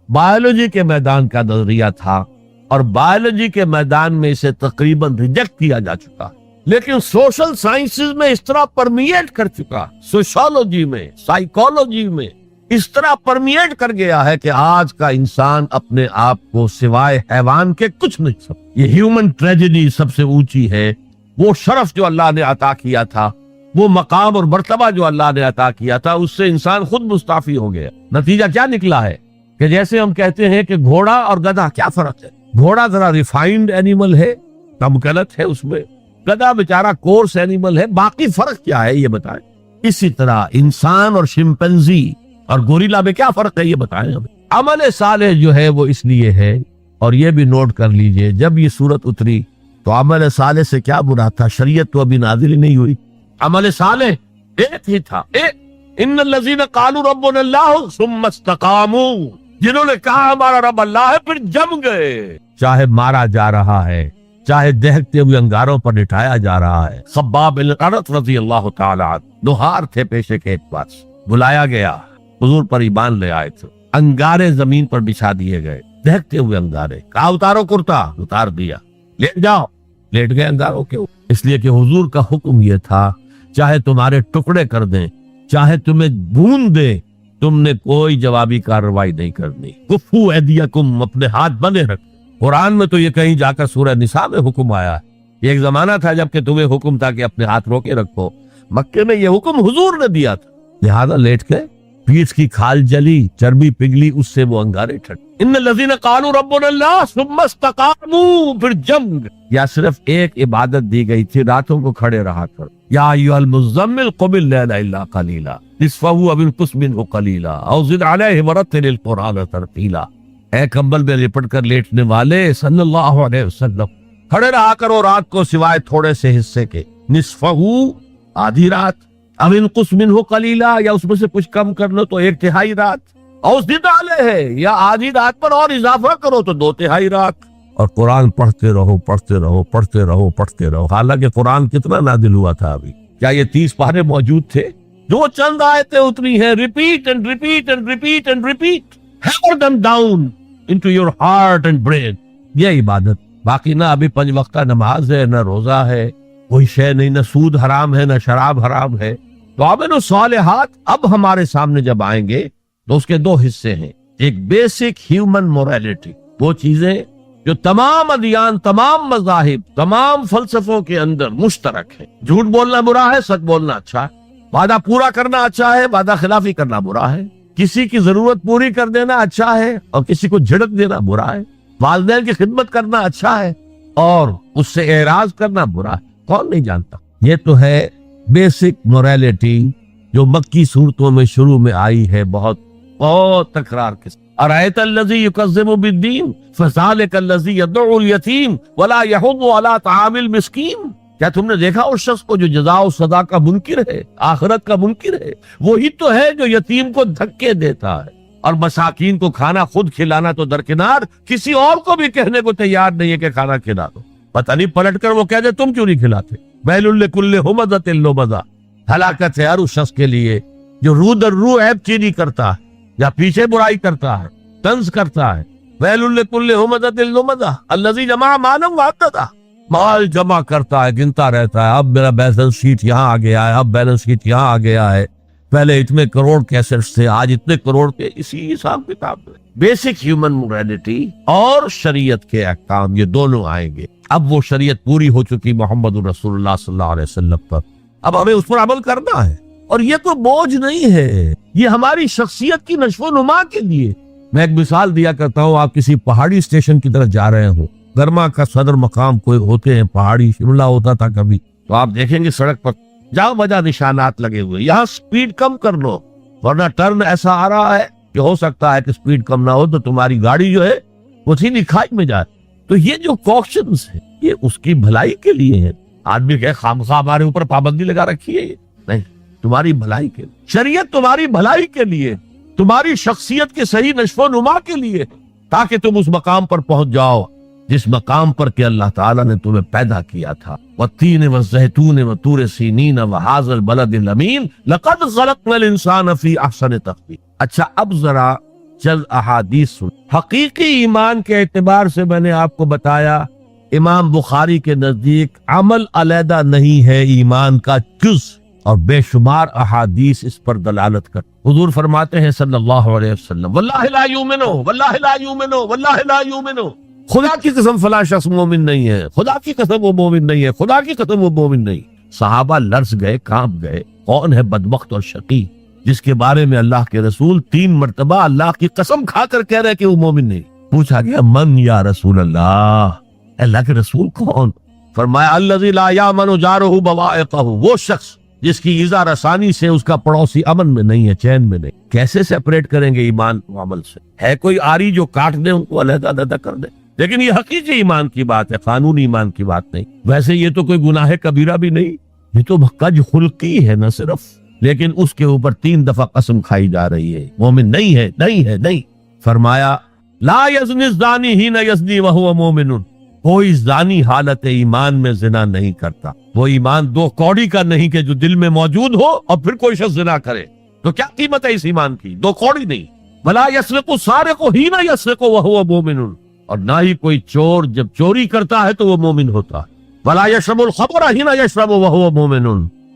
بایولوجی کے میدان کا نظریہ تھا اور بایولوجی کے میدان میں اسے تقریباً ریجیکٹ کیا جا چکا، لیکن سوشل سائنسز میں اس طرح پرمیٹ کر چکا، سوشولوجی میں، سائیکولوجی میں اس طرح پرمیٹ کر گیا ہے کہ آج کا انسان اپنے آپ کو سوائے حیوان کے کچھ نہیں سمجھتا۔ یہ ہیومن ٹریجڈی سب سے اونچی ہے، وہ شرف جو اللہ نے عطا کیا تھا، وہ مقام اور مرتبہ جو اللہ نے عطا کیا تھا، اس سے انسان خود مستعفی ہو گیا۔ نتیجہ کیا نکلا ہے کہ جیسے ہم کہتے ہیں کہ گھوڑا اور گدھا، کیا فرق ہے؟ گھوڑا ذرا ریفائنڈ اینیمل ہے، کم غلط ہے اس میں، گدھا بیچارہ کورس اینیمل ہے، باقی فرق کیا ہے یہ بتائیں۔ اسی طرح انسان اور شمپینزی اور گوریلا میں کیا فرق ہے یہ بتائیں ہمیں۔ عمل صالح جو ہے وہ اس لیے ہے، اور یہ بھی نوٹ کر لیجئے جب یہ سورت اتری تو عمل صالح سے کیا مراد تھا؟ شریعت تو ابھی نازل ہی نہیں ہوئی، عمل صالح ایک ہی تھا، ان الذین قالوا ربنا اللہ ثم استقاموا، جنہوں نے کہا ہمارا رب اللہ ہے پھر جم گئے، چاہے مارا جا رہا ہے، چاہے دہکتے ہوئے انگاروں پر لٹایا جا رہا ہے۔ خباب بن الارت رضی اللہ تعالی عنہ لوہار تھے پیشے کے اعتبار سے، بلایا گیا، حضور پر ایمان لے آئے تھے، انگارے زمین پر بچھا دیے گئے، دہکتے ہوئے انگارے، کہا اتارو کرتا، اتار دیا، لیٹ جاؤ، لیٹ گئے انگاروں کے اوپر، اس لیے کہ حضور کا حکم یہ تھا چاہے تمہارے ٹکڑے کر دیں، چاہے تمہیں بھون دیں، تم نے کوئی جوابی کارروائی نہیں کرنی۔ کفو ایدیکم، اپنے ہاتھ بندے رکھ۔ قرآن میں تو یہ کہیں جا کر سورہ نساء میں حکم آیا ہے، یہ ایک زمانہ تھا جب کہ تمہیں حکم تھا کہ اپنے ہاتھ روکے رکھو، مکے میں یہ حکم حضور نے دیا تھا، لہذا لیٹ کے پیٹھ کی کھال جلی، چربی پگھلی، اس سے وہ انگارے ٹھٹ۔ ان الذین قالوا ربنا اللہ ثم استقاموا، پھر جم گئے۔ یا صرف ایک عبادت دی گئی تھی، راتوں کو کھڑے رہا کر، یا ایھا المزمل قم اللیل الا قلیلا نصفہ او انقص منہ قلیلا او زد علیہ ورتل القرآن ترتیلا، اے کمبل میں لپٹ کر لیٹنے والے صلی اللہ علیہ وسلم، کھڑے رہا کرو رات کو سوائے تھوڑے سے حصے کے، نصفہ آدھی رات، اب انقص منہ قلیلا، یا اس میں سے کچھ کم کر لو تو ایک تہائی رات، او زد علیہ، یا آدھی رات پر اور اضافہ کرو تو دو تہائی رات، اور قرآن پڑھتے رہو پڑھتے رہو پڑھتے رہو پڑھتے رہو. حالانکہ قرآن کتنا نازل ہوا تھا ابھی؟ کیا یہ 30 پارے موجود تھے؟ جو چند آیتیں اتری ہیں، repeat and repeat and repeat and repeat, hammer them down into your heart and brain. یہ عبادت. باقی نہ ابھی 5 وقتہ نماز ہے، نہ روزہ ہے، کوئی شے نہیں، نہ سود حرام ہے، نہ شراب حرام ہے. تو عمل الصالحات اب ہمارے سامنے جب آئیں گے تو اس کے 2 حصے ہیں. ایک بیسک ہیومن موریلٹی، وہ چیزیں جو تمام ادیان، تمام مذاہب، تمام فلسفوں کے اندر مشترک ہیں. جھوٹ بولنا برا ہے، سچ بولنا اچھا ہے. وعدہ پورا کرنا اچھا ہے، وعدہ خلافی کرنا برا ہے. کسی کی ضرورت پوری کر دینا اچھا ہے اور کسی کو جھڑک دینا برا ہے. والدین کی خدمت کرنا اچھا ہے اور اس سے اعراض کرنا برا ہے. کون نہیں جانتا؟ یہ تو ہے بیسک موریلٹی جو مکی صورتوں میں شروع میں آئی ہے، بہت تکرار کے ساتھ. ارأیت الذی یکذب بالدین فذلک الذی یدعو الیتیم ولا یحض علی طعام المسکین. کیا تم نے دیکھا اس شخص کو جو جزا و سزا کا منکر ہے، آخرت کا منکر ہے؟ وہی تو ہے جو یتیم کو دھکے دیتا ہے اور مساکین کو کھانا خود کھلانا تو درکنار، کسی اور کو بھی کہنے کو تیار نہیں ہے کہ کھانا کھلا دو. پتہ نہیں پلٹ کر وہ کہہ دے تم کیوں نہیں کھلاتے. ویل لکل ہمزۃ لمزہ، ہلاکت ہے ہر اس شخص کے لیے جو رو در رو عیب چینی کرتا ہے یا پیچھے برائی کرتا ہے، طنز کرتا ہے. ویل لکل ہمزۃ لمزہ الذی جمع مالا وعددہ، مال جمع کرتا ہے، گنتا رہتا ہے. اب میرا بیلنس شیٹ یہاں آ گیا ہے، اب بیلنس شیٹ یہاں آ گیا ہے، پہلے اتنے کروڑ کے ایسٹس تھے، آج اتنے کروڑ کے. اسی حساب کتاب میں بیسک ہیومن موریلٹی اور شریعت کے احکام، یہ دونوں آئیں گے. اب وہ شریعت پوری ہو چکی محمد رسول اللہ صلی اللہ علیہ وسلم پر، اب ہمیں اس پر عمل کرنا ہے. اور یہ تو بوجھ نہیں ہے، یہ ہماری شخصیت کی نشو و نما کے لیے. میں ایک مثال دیا کرتا ہوں. آپ کسی پہاڑی اسٹیشن کی طرف جا رہے ہوں، گرما کا صدر مقام کوئی ہوتے ہیں، پہاڑی شملہ ہوتا تھا کبھی، تو آپ دیکھیں گے سڑک پر جاؤ بجا نشانات لگے ہوئے، یہاں سپیڈ کم کر لو ورنہ ٹرن ایسا آ رہا ہے کہ ہو سکتا ہے کہ سپیڈ کم نہ ہو تو تمہاری گاڑی جو ہے وہ سیدھی کھائی میں جائے. تو یہ جو کوشچنز ہیں یہ اس کی بھلائی کے لیے ہے. آدمی کہ خامخواہ ہمارے اوپر پابندی لگا رکھی ہے، نہیں، تمہاری بھلائی کے لیے. شریعت تمہاری بھلائی کے لیے، تمہاری شخصیت کے صحیح نشو و نما کے لیے، تاکہ تم اس مقام پر پہنچ جاؤ جس مقام پر کہ اللہ تعالیٰ نے تمہیں پیدا کیا تھا. والتین والزیتون وطور سینین وہذا البلد الامین لقد خلقنا الانسان فی احسن تقویم. اچھا اب ذرا چند احادیث سن. حقیقی ایمان کے اعتبار سے میں نے آپ کو بتایا، امام بخاری کے نزدیک عمل علیحدہ نہیں ہے ایمان کا جز، اور بے شمار احادیث اس پر دلالت کر. حضور فرماتے ہیں صلی اللہ علیہ وسلم واللہ لا یؤمنو واللہ لا یؤمنو واللہ لا یؤمنو، خدا کی قسم فلاں شخص مومن نہیں ہے، خدا کی قسم وہ مومن نہیں ہے، خدا کی قسم وہ مومن نہیں. صحابہ لرز گئے، کانپ گئے. کون ہے بدبخت اور شقی جس کے بارے میں اللہ کے رسول 3 مرتبہ اللہ کی قسم کھا کر کہہ رہے کہ وہ مومن نہیں؟ پوچھا گیا من یا رسول اللہ، اللہ کے رسول کون؟ فرمایا الذی لا یامن جارہ بوائقہ، وہ شخص جس کی ایذا رسانی سے اس کا پڑوسی امن میں نہیں ہے، چین میں نہیں. کیسے سیپریٹ کریں گے ایمان و عمل سے؟ ہے کوئی آری جو کاٹ دے ان کو علیحدہ علیحدہ کر دے؟ لیکن یہ حقیقی ایمان کی بات ہے، قانونی ایمان کی بات نہیں. ویسے یہ تو کوئی گناہ کبیرہ بھی نہیں، یہ تو کج خلقی ہے نہ صرف، لیکن اس کے اوپر 3 دفعہ قسم کھائی جا رہی ہے مومن نہیں ہے، نہیں ہے، نہیں. فرمایا لا یزنی الزانی حین یزنی وہو مومن، کوئی زانی حالت ایمان میں زنا نہیں کرتا. وہ ایمان 2 کوڑی کا نہیں کہ جو دل میں موجود ہو اور پھر کوئی شخص زنا کرے، تو کیا قیمت ہے اس ایمان کی؟ 2 کوڑی نہیں. ولا یسرق السارق حین یسرق وہو مومن، اور نہ ہی کوئی چور جب چوری کرتا ہے تو وہ مومن ہوتا ہے. ولا یشرب الخمر حین یشرب وہو مومن،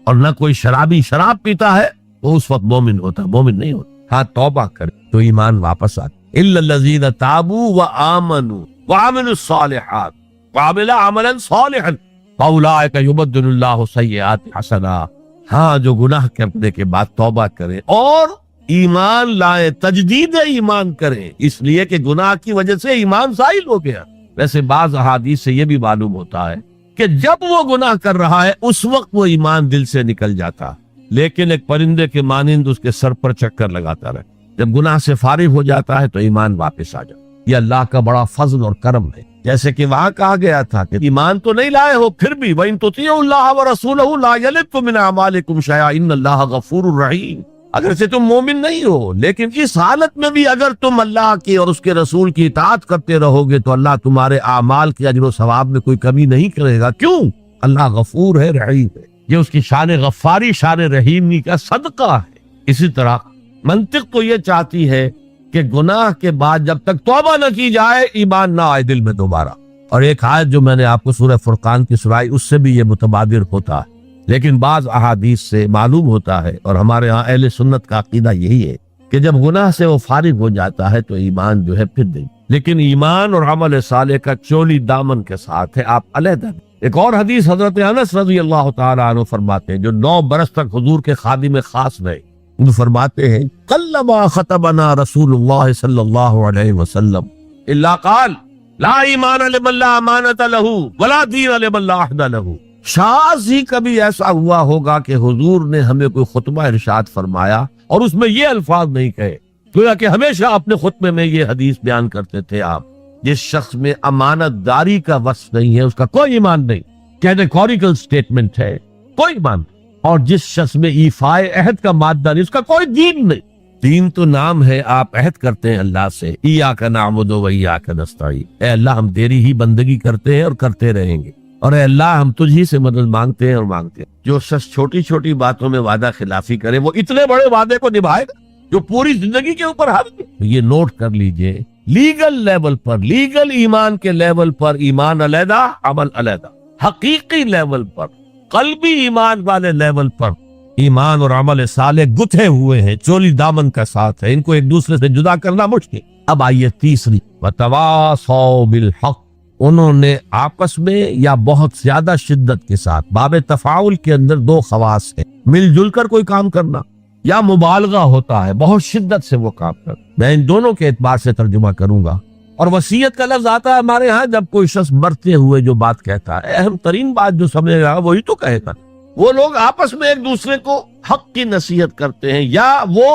اور نہ کوئی شرابی شراب پیتا ہے وہ اس وقت مومن ہوتا، مومن نہیں ہوتا. ہاں توبہ کرے تو ایمان واپس آتا. الا الذین تابوا وآمنوا وعملوا الصالحات وعملوا عملا صالحا فاولئک یبدل اللہ سیئات حسنات. ہاں جو گناہ کرنے کے بعد توبہ کرے اور ایمان لائے، تجدید ایمان کریں، اس لیے کہ گناہ کی وجہ سے ایمان زائل ہو گیا. ویسے بعض احادیث سے یہ بھی معلوم ہوتا ہے کہ جب وہ گناہ کر رہا ہے اس وقت وہ ایمان دل سے نکل جاتا، لیکن ایک پرندے کے مانند اس کے سر پر چکر لگاتا رہے. جب گناہ سے فارغ ہو جاتا ہے تو ایمان واپس آ جاتا. یہ اللہ کا بڑا فضل اور کرم ہے. جیسے کہ وہاں کہا گیا تھا کہ ایمان تو نہیں لائے ہو پھر بھی وَإِن تُطِيعُوا اللَّهَ وَرَسُولَهُ لَا يَلِتْكُم مِّنْ أَعْمَالِكُمْ شَيْئًا إِنَّ اللَّهَ غَفُورٌ رَحِيمٌ. اگرچہ تم مومن نہیں ہو، لیکن اس حالت میں بھی اگر تم اللہ کی اور اس کے رسول کی اطاعت کرتے رہو گے تو اللہ تمہارے اعمال کے اجر و ثواب میں کوئی کمی نہیں کرے گا۔ کیوں؟ اللہ غفور ہے، رحیم ہے۔ یہ اس کی شان غفاری، شان رحیمی کا صدقہ ہے۔ اسی طرح منطق تو یہ چاہتی ہے کہ گناہ کے بعد جب تک توبہ نہ کی جائے ایمان نہ آئے دل میں دوبارہ۔ اور ایک آیت جو میں نے آپ کو سورہ فرقان کی سنائی اس سے بھی یہ متبادر ہوتا ہے، لیکن بعض احادیث سے معلوم ہوتا ہے، اور ہمارے ہاں اہل سنت کا عقیدہ یہی ہے کہ جب گناہ سے وہ فارغ ہو جاتا ہے تو ایمان جو ہے پھر دیں، لیکن ایمان اور عمل صالح کا چولی دامن کے ساتھ ہے، آپ علیحدہ۔ ایک اور حدیث حضرت انس رضی اللہ تعالیٰ عنہ فرماتے ہیں، جو 9 برس تک حضور کے خادم خاص رہے، وہ فرماتے ہیں قلما خطبنا رسول اللہ صلی اللہ علیہ وسلم الا قال لا ایمان لمن لا امانۃ له ولا دین لمن لا عہد له۔ شاذ ہی کبھی ایسا ہوا ہوگا کہ حضور نے ہمیں کوئی خطبہ ارشاد فرمایا اور اس میں یہ الفاظ نہیں کہے، گویا کہ ہمیشہ اپنے خطبے میں یہ حدیث بیان کرتے تھے آپ، جس شخص میں امانت داری کا وصف نہیں ہے اس کا کوئی ایمان نہیں، کیٹیگوریکل سٹیٹمنٹ ہے، کوئی ایمان نہیں۔ اور جس شخص میں ایفائے عہد کا مادہ نہیں اس کا کوئی دین نہیں۔ دین تو نام ہے، آپ عہد کرتے ہیں اللہ سے، ایاک نعبد و ایاک نستعین، اے اللہ ہم تیری ہی بندگی کرتے ہیں اور کرتے رہیں گے، اور اے اللہ ہم تجھ ہی سے مدد مانگتے ہیں اور مانگتے ہیں۔ جو شخص چھوٹی چھوٹی باتوں میں وعدہ خلافی کرے وہ اتنے بڑے وعدے کو نبھائے گا جو پوری زندگی کے اوپر حاوی ہے۔ یہ نوٹ کر لیجئے، لیگل لیول پر، لیگل ایمان کے لیول پر ایمان علیحدہ، عمل علیحدہ، حقیقی لیول پر، قلبی ایمان والے لیول پر ایمان اور عمل صالح گتھے ہوئے ہیں، چولی دامن کا ساتھ ہے، ان کو ایک دوسرے سے جدا کرنا مشکل۔ اب آئیے تیسری، وتواصوا بالحق، انہوں نے آپس میں یا بہت زیادہ شدت کے ساتھ، باب تفاعل کے اندر 2 خواص ہیں، مل جل کر کوئی کام کرنا یا مبالغہ ہوتا ہے، بہت شدت سے وہ کام کرنا۔ میں ان دونوں کے اعتبار سے ترجمہ کروں گا۔ اور وصیت کا لفظ آتا ہے ہمارے ہاں جب کوئی شخص مرتے ہوئے جو بات کہتا ہے، اہم ترین بات جو سمجھے گا وہی تو کہے گا۔ وہ لوگ آپس میں ایک دوسرے کو حق کی نصیحت کرتے ہیں یا وہ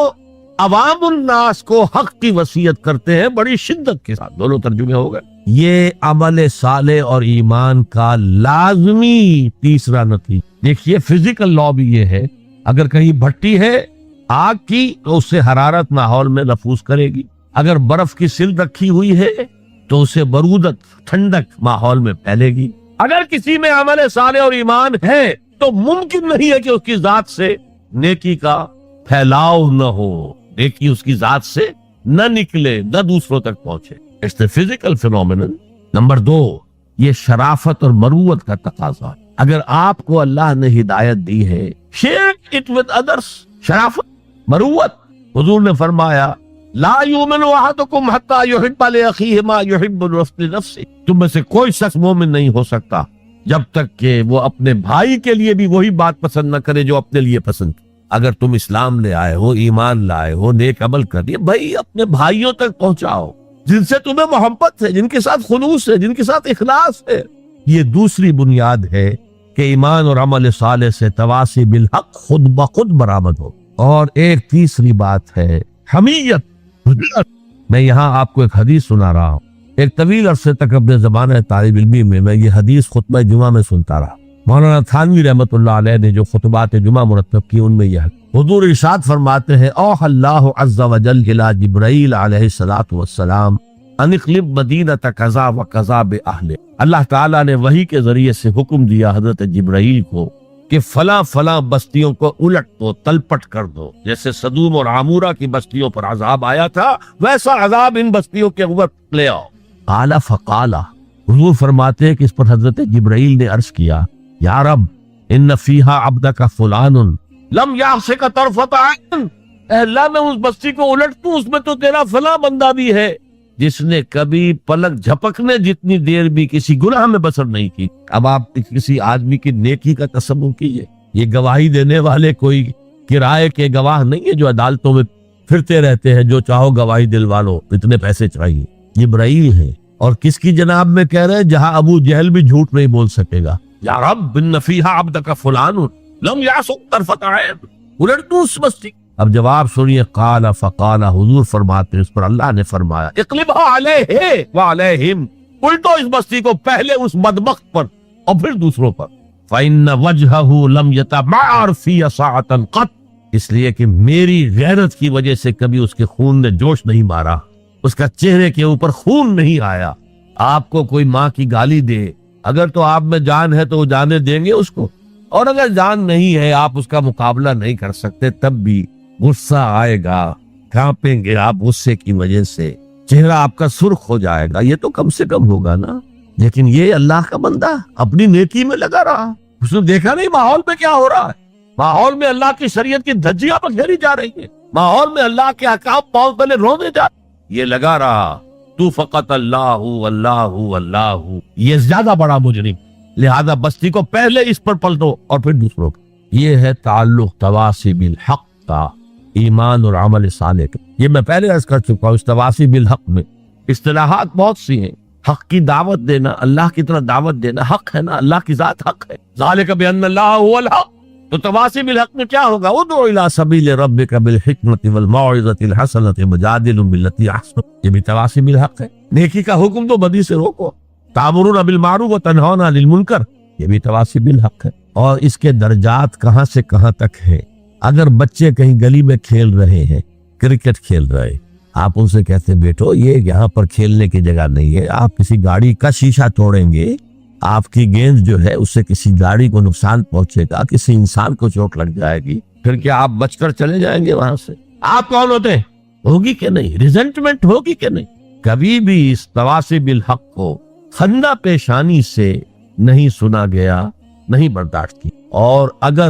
عوام الناس کو حق کی وصیت کرتے ہیں بڑی شدت کے ساتھ، دونوں ترجمے ہو گئے۔ یہ عمل صالح اور ایمان کا لازمی تیسرا نتیجہ۔ دیکھیے فزیکل لا بھی یہ ہے، اگر کہیں بھٹی ہے آگ کی تو اس سے حرارت ماحول میں نفوذ کرے گی، اگر برف کی سل رکھی ہوئی ہے تو اسے برودت، ٹھنڈک ماحول میں پھیلے گی۔ اگر کسی میں عمل صالح اور ایمان ہے تو ممکن نہیں ہے کہ اس کی ذات سے نیکی کا پھیلاؤ نہ ہو، نیکی اس کی ذات سے نہ نکلے، نہ دوسروں تک پہنچے۔ اس فزیکل فینومینن۔ نمبر 2، یہ شرافت اور مروت کا تقاضا۔ اگر آپ کو اللہ نے ہدایت دی ہے، شیئر اٹ ود ادرس، شرافت، مروت۔ حضور نے فرمایا لا یؤمن احدکم حتی یحب لاخیہ ما یحب لنفسہ، تم میں سے کوئی شخص مومن نہیں ہو سکتا جب تک کہ وہ اپنے بھائی کے لیے بھی وہی بات پسند نہ کرے جو اپنے لیے پسند۔ اگر تم اسلام لے آئے ہو، ایمان لائے ہو، نیک عمل کر لیے، بھائی اپنے بھائیوں تک پہنچاؤ جن سے تمہیں محبت ہے، جن کے ساتھ خلوص ہے، جن کے ساتھ اخلاص ہے۔ یہ دوسری بنیاد ہے کہ ایمان اور عمل صالح سے تواصی بالحق خود بخود برآمد ہو۔ اور ایک تیسری بات ہے حمیت۔ میں یہاں آپ کو ایک حدیث سنا رہا ہوں، ایک طویل عرصے تک اپنے زمانہ طالب علمی میں یہ حدیث خطبہ جمعہ میں سنتا رہا۔ مولانا تھانوی رحمۃ اللہ علیہ نے جو خطبات جمعہ مرتب کی ان میں یہ حضور ارشاد فرماتے ہیں اوحى اللہ عز وجل الى جبرائیل علیہ الصلوۃ والسلام ان اقلب مدینۃ کذا وکذا باہلہ، اللہ تعالیٰ نے وحی کے ذریعے سے حکم دیا حضرت جبرائیل کو کہ فلاں فلاں بستیوں کو الٹ دو، تلپٹ کر دو، جیسے سدوم اور عامورہ کی بستیوں پر عذاب آیا تھا ویسا عذاب ان بستیوں کے اوپر لے آؤ۔ قال فقال، حضور فرماتے ہیں کہ اس پر حضرت جبرائیل نے عرض کیا یا رب ان فیہا عبدک فلان لم یعصک طرفۃ عین، اے اللہ میں اس بستی کو الٹ دوں، اس میں تو تیرا فلاں بندہ بھی ہے جس نے کبھی پلک جھپکنے جتنی دیر بھی کسی گناہ میں بسر نہیں کی۔ اب آپ کسی آدمی کی نیکی کا تصور کیجئے، یہ گواہی دینے والے کوئی کرائے کے گواہ نہیں ہے جو عدالتوں میں پھرتے رہتے ہیں، جو چاہو گواہی دلوا لو، اتنے پیسے چاہیے۔ جبرائیل ہے، اور کس کی جناب میں کہہ رہے ہیں جہاں ابو جہل بھی جھوٹ نہیں بول سکے گا۔ یا رب ان فیہا عبدک فلان لم یعصک طرفۃ عین، الٹ دوں اس بستی۔ اب جواب سنیے، قال فقال، حضور فرماتے ہیں اس پر اللہ نے فرمایا اقلبها علیہ وعلیہم، الٹو اس بستی کو پہلے اس بدبخت پر اور پھر دوسروں پر۔ فإن وجہہ لم یتمعر فی ساعۃ قط، اس لیے کہ میری غیرت کی وجہ سے کبھی اس کے خون نے جوش نہیں مارا، اس کا چہرے کے اوپر خون نہیں آیا۔ آپ کو کوئی ماں کی گالی دے، اگر تو آپ میں جان ہے تو وہ جانے دیں گے اس کو، اور اگر جان نہیں ہے، آپ اس کا مقابلہ نہیں کر سکتے، تب بھی غصہ آئے گا، کانپیں گے آپ غصے کی وجہ سے، چہرہ آپ کا سرخ ہو جائے گا، یہ تو کم سے کم ہوگا نا۔ لیکن یہ اللہ کا بندہ اپنی نیکی میں لگا رہا، اس نے دیکھا نہیں ماحول میں کیا ہو رہا ہے، ماحول میں اللہ کی شریعت کی دھجیاں پکھیری جا رہی ہیں، ماحول میں اللہ کے احکام پاؤں تلے رونے جا رہے، یہ لگا رہا تو فقط اللہ اللہ اللہ، یہ زیادہ بڑا مجرم، لہذا بستی کو پہلے اس پر پلٹو اور پھر دوسروں کا۔ یہ ہے تعلق تواصی بالحق کا، ایمان اور عمل صالح کا۔ یہ میں پہلے عرض کر چکا ہوں، اس تواصی بالحق میں اصطلاحات بہت سی ہیں۔ حق کی دعوت دینا، اللہ کی طرح دعوت دینا حق ہے نا، اللہ کی ذات حق ہے، ذالک بان اللہ هو الحق۔ تو تواصی بالحق میں کیا ہوگا؟ ادعو الی سبیل ربک بالحکمۃ والموعظۃ الحسنۃ وجادلہم باللتی احسن، یہ بھی تواصی بالحق ہے۔ نیکی کا حکم تو بدی سے روکو، تأمرون بالمعروف وتنہون عن المنکر، یہ بھی تواصی بالحق ہے۔ اور اس کے درجات کہاں سے کہاں تک ہے۔ اگر بچے کہیں گلی میں کھیل رہے ہیں، کرکٹ کھیل رہے، آپ ان سے کہتے ہیں بیٹو یہ یہاں پر کھیلنے کی جگہ نہیں ہے، آپ کسی گاڑی کا شیشہ توڑیں گے، آپ کی گیند جو ہے اس سے کسی گاڑی کو نقصان پہنچے گا، کسی انسان کو چوٹ لگ جائے گی، پھر کیا آپ بچ کر چلے جائیں گے وہاں سے؟ آپ کون ہوتے ہیں؟ ہوگی کہ نہیں؟ ریزنٹمنٹ ہوگی کہ نہیں؟ کبھی بھی اس تواصی بالحق کو خندہ پیشانی سے نہیں سنا گیا، نہیں برداشت کی۔ اور اگر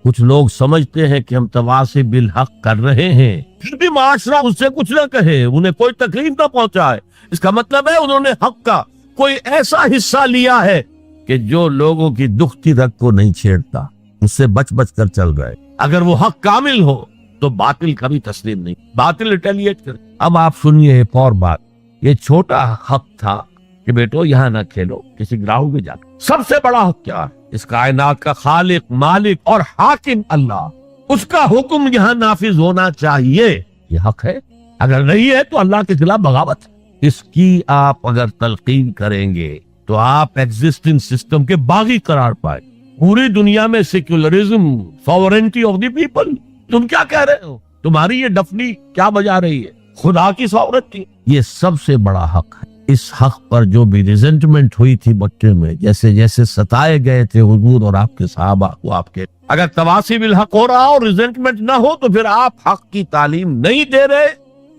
کچھ لوگ سمجھتے ہیں کہ ہم تواصی بالحق کر رہے ہیں، پھر بھی معاشرہ اس سے کچھ نہ کہے، انہیں کوئی تکلیف نہ پہنچائے، اس کا مطلب ہے انہوں نے حق کا کوئی ایسا حصہ لیا ہے کہ جو لوگوں کی دکھتی رگ کو نہیں چھیڑتا، اس سے بچ بچ کر چل رہے۔ اگر وہ حق کامل ہو تو باطل کبھی تسلیم نہیں، باطل ریٹیلیٹ کرے۔ اب آپ سنیے ایک اور بات، یہ چھوٹا حق تھا کہ بیٹو یہاں نہ کھیلو، کسی گراؤنڈ میں جا کے۔ سب سے بڑا حق کیا ہے؟ اس کائنات کا خالق، مالک اور حاکم اللہ، اس کا حکم یہاں نافذ ہونا چاہیے، یہ حق ہے۔ اگر نہیں ہے تو اللہ کے خلاف بغاوت ہے۔ اس کی آپ اگر تلقین کریں گے تو آپ ایگزسٹنگ سسٹم کے باغی قرار پائے۔ پوری دنیا میں secularism, sovereignty of the people, تم کیا کہہ رہے ہو؟ تمہاری یہ ڈفنی کیا بجا رہی ہے؟ خدا کی سوورنٹی، یہ سب سے بڑا حق ہے۔ اس حق پر جو بھی ریزنٹمنٹ ہوئی تھی بچے میں، جیسے جیسے ستائے گئے تھے حضور اور آپ کے صحابہ کو، آپ کے اگر تواصی بالحق ہو رہا اور ریزنٹمنٹ نہ ہو تو پھر آپ حق کی تعلیم نہیں دے رہے،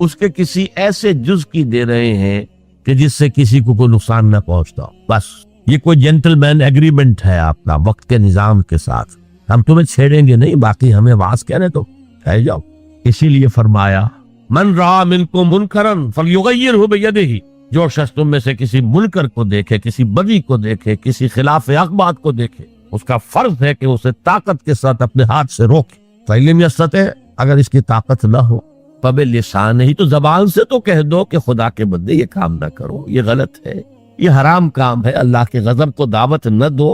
اس کے کسی ایسے جز کی دے رہے ہیں کہ جس سے کسی کو کوئی نقصان نہ پہنچتا ہو۔ بس یہ کوئی جینٹل مین ایگریمنٹ ہے آپ کا وقت کے نظام کے ساتھ، ہم تمہیں چھیڑیں گے نہیں، باقی ہمیں واز کہنے تو کہہ جاؤ۔ اسی لیے فرمایا من رأى منکم منکرا فلیغیرہ بیدہ، جو شخص تم میں سے کسی منکر کو دیکھے، کسی بدی کو دیکھے، کسی خلاف حق بات کو دیکھے، اس کا فرض ہے کہ اسے طاقت کے ساتھ اپنے ہاتھ سے روکے۔ فَإِن يَسْتَطِعْ، اگر اس کی طاقت نہ ہو، فَبِلِسَانِهِ، ہی تو زبان سے تو کہہ دو کہ خدا کے بندے یہ کام نہ کرو، یہ غلط ہے، یہ حرام کام ہے، اللہ کے غضب کو دعوت نہ دو،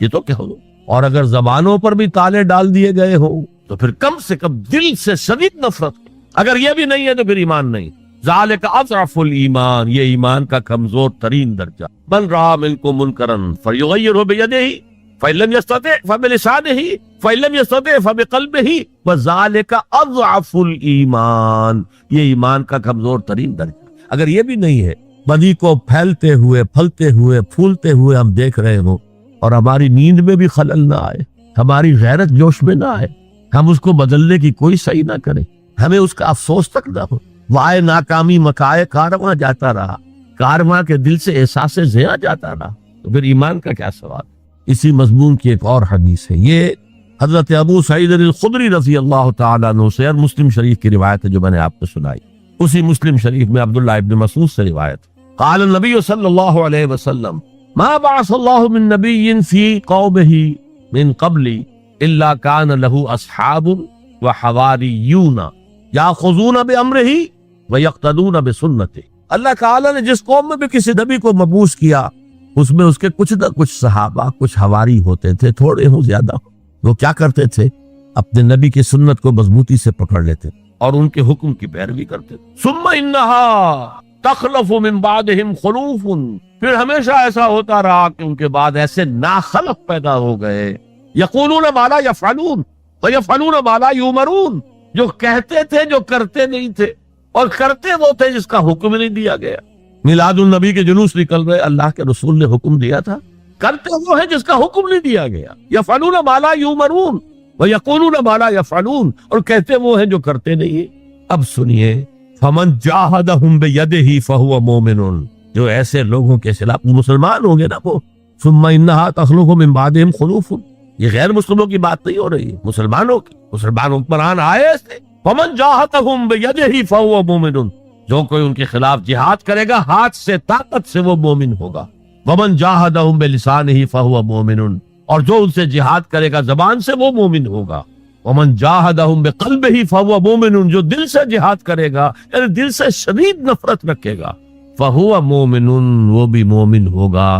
یہ تو کہو۔ اور اگر زبانوں پر بھی تالے ڈال دیے گئے ہو تو پھر کم سے کم دل سے شدید نفرت، اگر یہ بھی نہیں ہے تو پھر ایمان نہیں۔ ذالک اضعف الایمان، یہ ایمان کا کمزور ترین درجہ۔ من رأى منکم منکرا فلیغیرہ بیدہ، فإن لم يستطع فبلسانہ، فإن لم يستطع فبقلبہ، وذالک اضعف الایمان، یہ ایمان کا کمزور ترین درجہ۔ اگر یہ بھی نہیں ہے، بدی کو پھیلتے ہوئے، پھلتے ہوئے، پھولتے ہوئے ہم دیکھ رہے ہوں اور ہماری نیند میں بھی خلل نہ آئے، ہماری غیرت جوش میں نہ آئے، ہم اس کو بدلنے کی کوئی صحیح نہ کریں، ہمیں اس کا افسوس تک نہ ہو، وائے ناکامی مکائے کارواں جاتا رہا، کارواں کے دل سے احساس زیاں جاتا رہا، تو پھر ایمان کا کیا سوال؟ اسی مضمون کی ایک اور حدیث ہے، یہ حضرت ابو سعید الخدری رضی اللہ تعالیٰ عنہ سے، اور مسلم شریف کی روایت ہے جو میں نے آپ کو سنائی۔ اسی مسلم شریف میں عبداللہ ابن مسعود سے روایت، قال النبی صلی اللہ علیہ وسلم ما بعث اللہ من نبی فی قومہ من قبل الا کان لہ اصحاب وحواریون یاخذون بامرہ ویقتدون بسنتہ۔ اللہ تعالیٰ نے جس قوم میں بھی کسی نبی کو مبعوث کیا، اس میں اس کے کچھ نہ کچھ صحابہ، کچھ حواری ہوتے تھے، تھوڑے ہوں زیادہ ہوں۔ وہ کیا کرتے تھے؟ اپنے نبی کی سنت کو مضبوطی سے پکڑ لیتے اور ان کے حکم کی پیروی کرتے۔ ثم انہا تخلف من بعدہم خلوف، پھر ہمیشہ ایسا ہوتا رہا کہ ان کے بعد ایسے ناخلف پیدا ہو گئے، یقولون ما لا یفعلون، وَيَفْعَلُونَ مَا لَا يُؤْمَرُونَ، جو کہتے تھے جو کرتے نہیں تھے، اور کرتے وہ تھے جس کا حکم نہیں دیا گیا۔ میلاد النبی کے جلوس نکل رہے، اللہ کے رسول نے حکم دیا تھا، کرتے وہ ہیں جس کا حکم نہیں دیا گیا۔ يَفْعَلُونَ مَا لَا يُؤْمَرُونَ وَيَقُولُونَ مَا لَا يَفْعَلُونَ، اور کہتے وہ ہیں جو کرتے نہیں ہیں۔ اب سنیے، فَمَنْ جَاهَدَهُمْ بِيَدِهِ فَهُوَ مُؤْمِنٌ، جو ایسے لوگوں کے خلاف مسلمان ہوں گے نا وہ، ثُمَّ إِنَّهَا تَخْلُفُ مِنْ بَعْدِهِمْ خُلُوفٌ، یہ غیر مسلموں کی بات نہیں ہو رہی، مسلمانوں کی، مسلمان حکمران آئے تھے۔ فَمَنْ جَاهَدَهُمْ بِيَدِهِ فَهُوَ مُؤْمِنٌ، جو کوئی ان کے خلاف جہاد کرے گا ہاتھ سے، طاقت سے، وہ مومن ہوگا۔ وَمَنْ جَاهَدَهُمْ بِلِسَانِهِ فَهُوَ مُؤْمِنٌ، اور جو ان سے جہاد کرے گا زبان سے، وہ مومن ہوگا۔ وَمَنْ جَاهَدَهُمْ بِقَلْبِهِ فَهُوَ مُؤْمِنٌ، جو دل سے جہاد کرے گا، یعنی دل سے شدید نفرت رکھے گا، فَهُوَ مُؤْمِنٌ، وہ بھی مومن ہوگا۔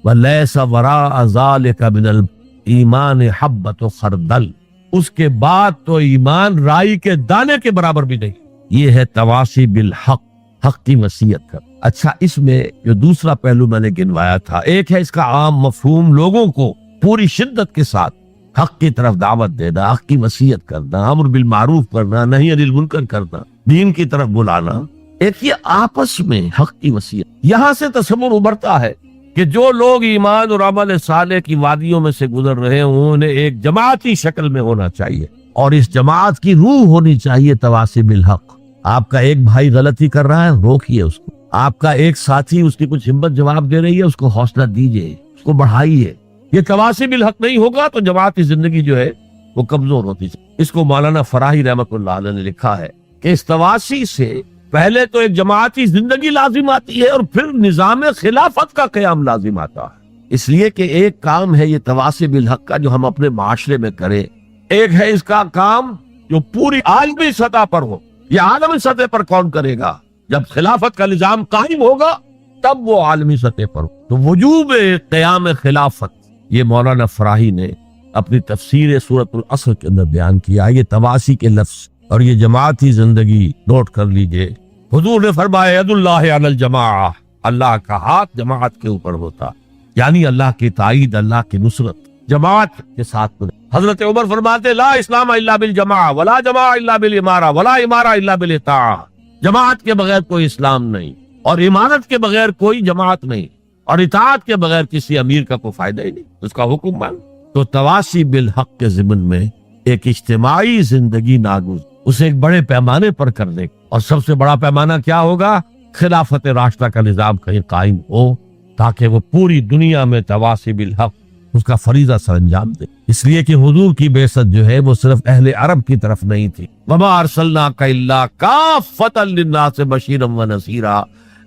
وَلَيْسَ وَرَاءَ ذَلِكَ مِنَ الْإِيمَانِ حَبَّةُ خَرْدَلٍ، اس کے بعد تو ایمان رائی کے دانے کے برابر بھی نہیں۔ یہ ہے تواصی بالحق، حق کی وصیت کر۔ اچھا، اس میں جو دوسرا پہلو میں نے گنوایا تھا، ایک ہے اس کا عام مفہوم، لوگوں کو پوری شدت کے ساتھ حق کی طرف دعوت دینا، حق کی وصیت کرنا، امر بالمعروف کرنا، نہی عن المنکر کرنا، دین کی طرف بلانا۔ ایک یہ آپس میں حق کی وصیت، یہاں سے تصور ابھرتا ہے کہ جو لوگ ایمان اور عمل صالح کی وادیوں میں سے گزر رہے ہیں، انہیں ایک جماعتی شکل میں ہونا چاہیے، اور اس جماعت کی روح ہونی چاہیے تواصی بالحق۔ آپ کا ایک بھائی غلطی کر رہا ہے، روکیے اس کو۔ آپ کا ایک ساتھی اس کی کچھ ہمت جواب دے رہی ہے، اس کو حوصلہ دیجیے، اس کو بڑھائیے۔ یہ تواصی بالحق نہیں ہوگا تو جماعتی زندگی جو ہے وہ کمزور ہوتی ہے۔ اس کو مولانا فراہی رحمۃ اللہ علیہ نے لکھا ہے کہ اس تواصی سے پہلے تو ایک جماعتی زندگی لازم آتی ہے، اور پھر نظام خلافت کا قیام لازم آتا ہے۔ اس لیے کہ ایک کام ہے یہ تواصی بالحق کا جو ہم اپنے معاشرے میں کریں، ایک ہے اس کا کام جو پوری عالمی سطح پر ہو۔ یہ عالمی سطح پر کون کرے گا؟ جب خلافت کا نظام قائم ہوگا تب وہ عالمی سطح پر ہو۔ تو وجوب قیام خلافت، یہ مولانا فراہی نے اپنی تفسیر سورۃ العصر کے اندر بیان کیا۔ یہ تواصی کے لفظ اور یہ جماعتی زندگی نوٹ کر لیجئے۔ حضور نے فرمایا ید اللہ علی الجماعہ، اللہ کا ہاتھ جماعت کے اوپر ہوتا، یعنی اللہ کی تائید، اللہ کی نصرت جماعت کے ساتھ میں۔ حضرت عمر فرماتے لا اسلام الا بالجماعہ ولا جماعہ الا بالامارہ ولا امارہ الا بالاطاعہ، جماعت کے بغیر کوئی اسلام نہیں، اور امارت کے بغیر کوئی جماعت نہیں، اور اطاعت کے بغیر کسی امیر کا کوئی فائدہ ہی نہیں، اس کا حکم مان۔ تو تواصی بالحق کے ضمن میں ایک اجتماعی زندگی ناگزیر، اسے ایک بڑے پیمانے پر کرنے، اور سب سے بڑا پیمانہ کیا ہوگا؟ خلافت راشدہ کا نظام کہیں قائم ہو، تاکہ وہ پوری دنیا میں تواصی بالحق اس کا فریضہ سر انجام دے۔ اس لیے کہ حضور کی بعثت جو ہے وہ صرف اہل عرب کی طرف نہیں تھی۔ وما ارسلناک الا کافۃ للناس بشیرا ونذیرا،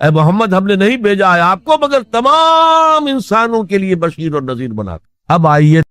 اے محمد ہم نے نہیں بھیجا ہے آپ کو مگر تمام انسانوں کے لیے بشیر اور نذیر بنا۔ اب آئیے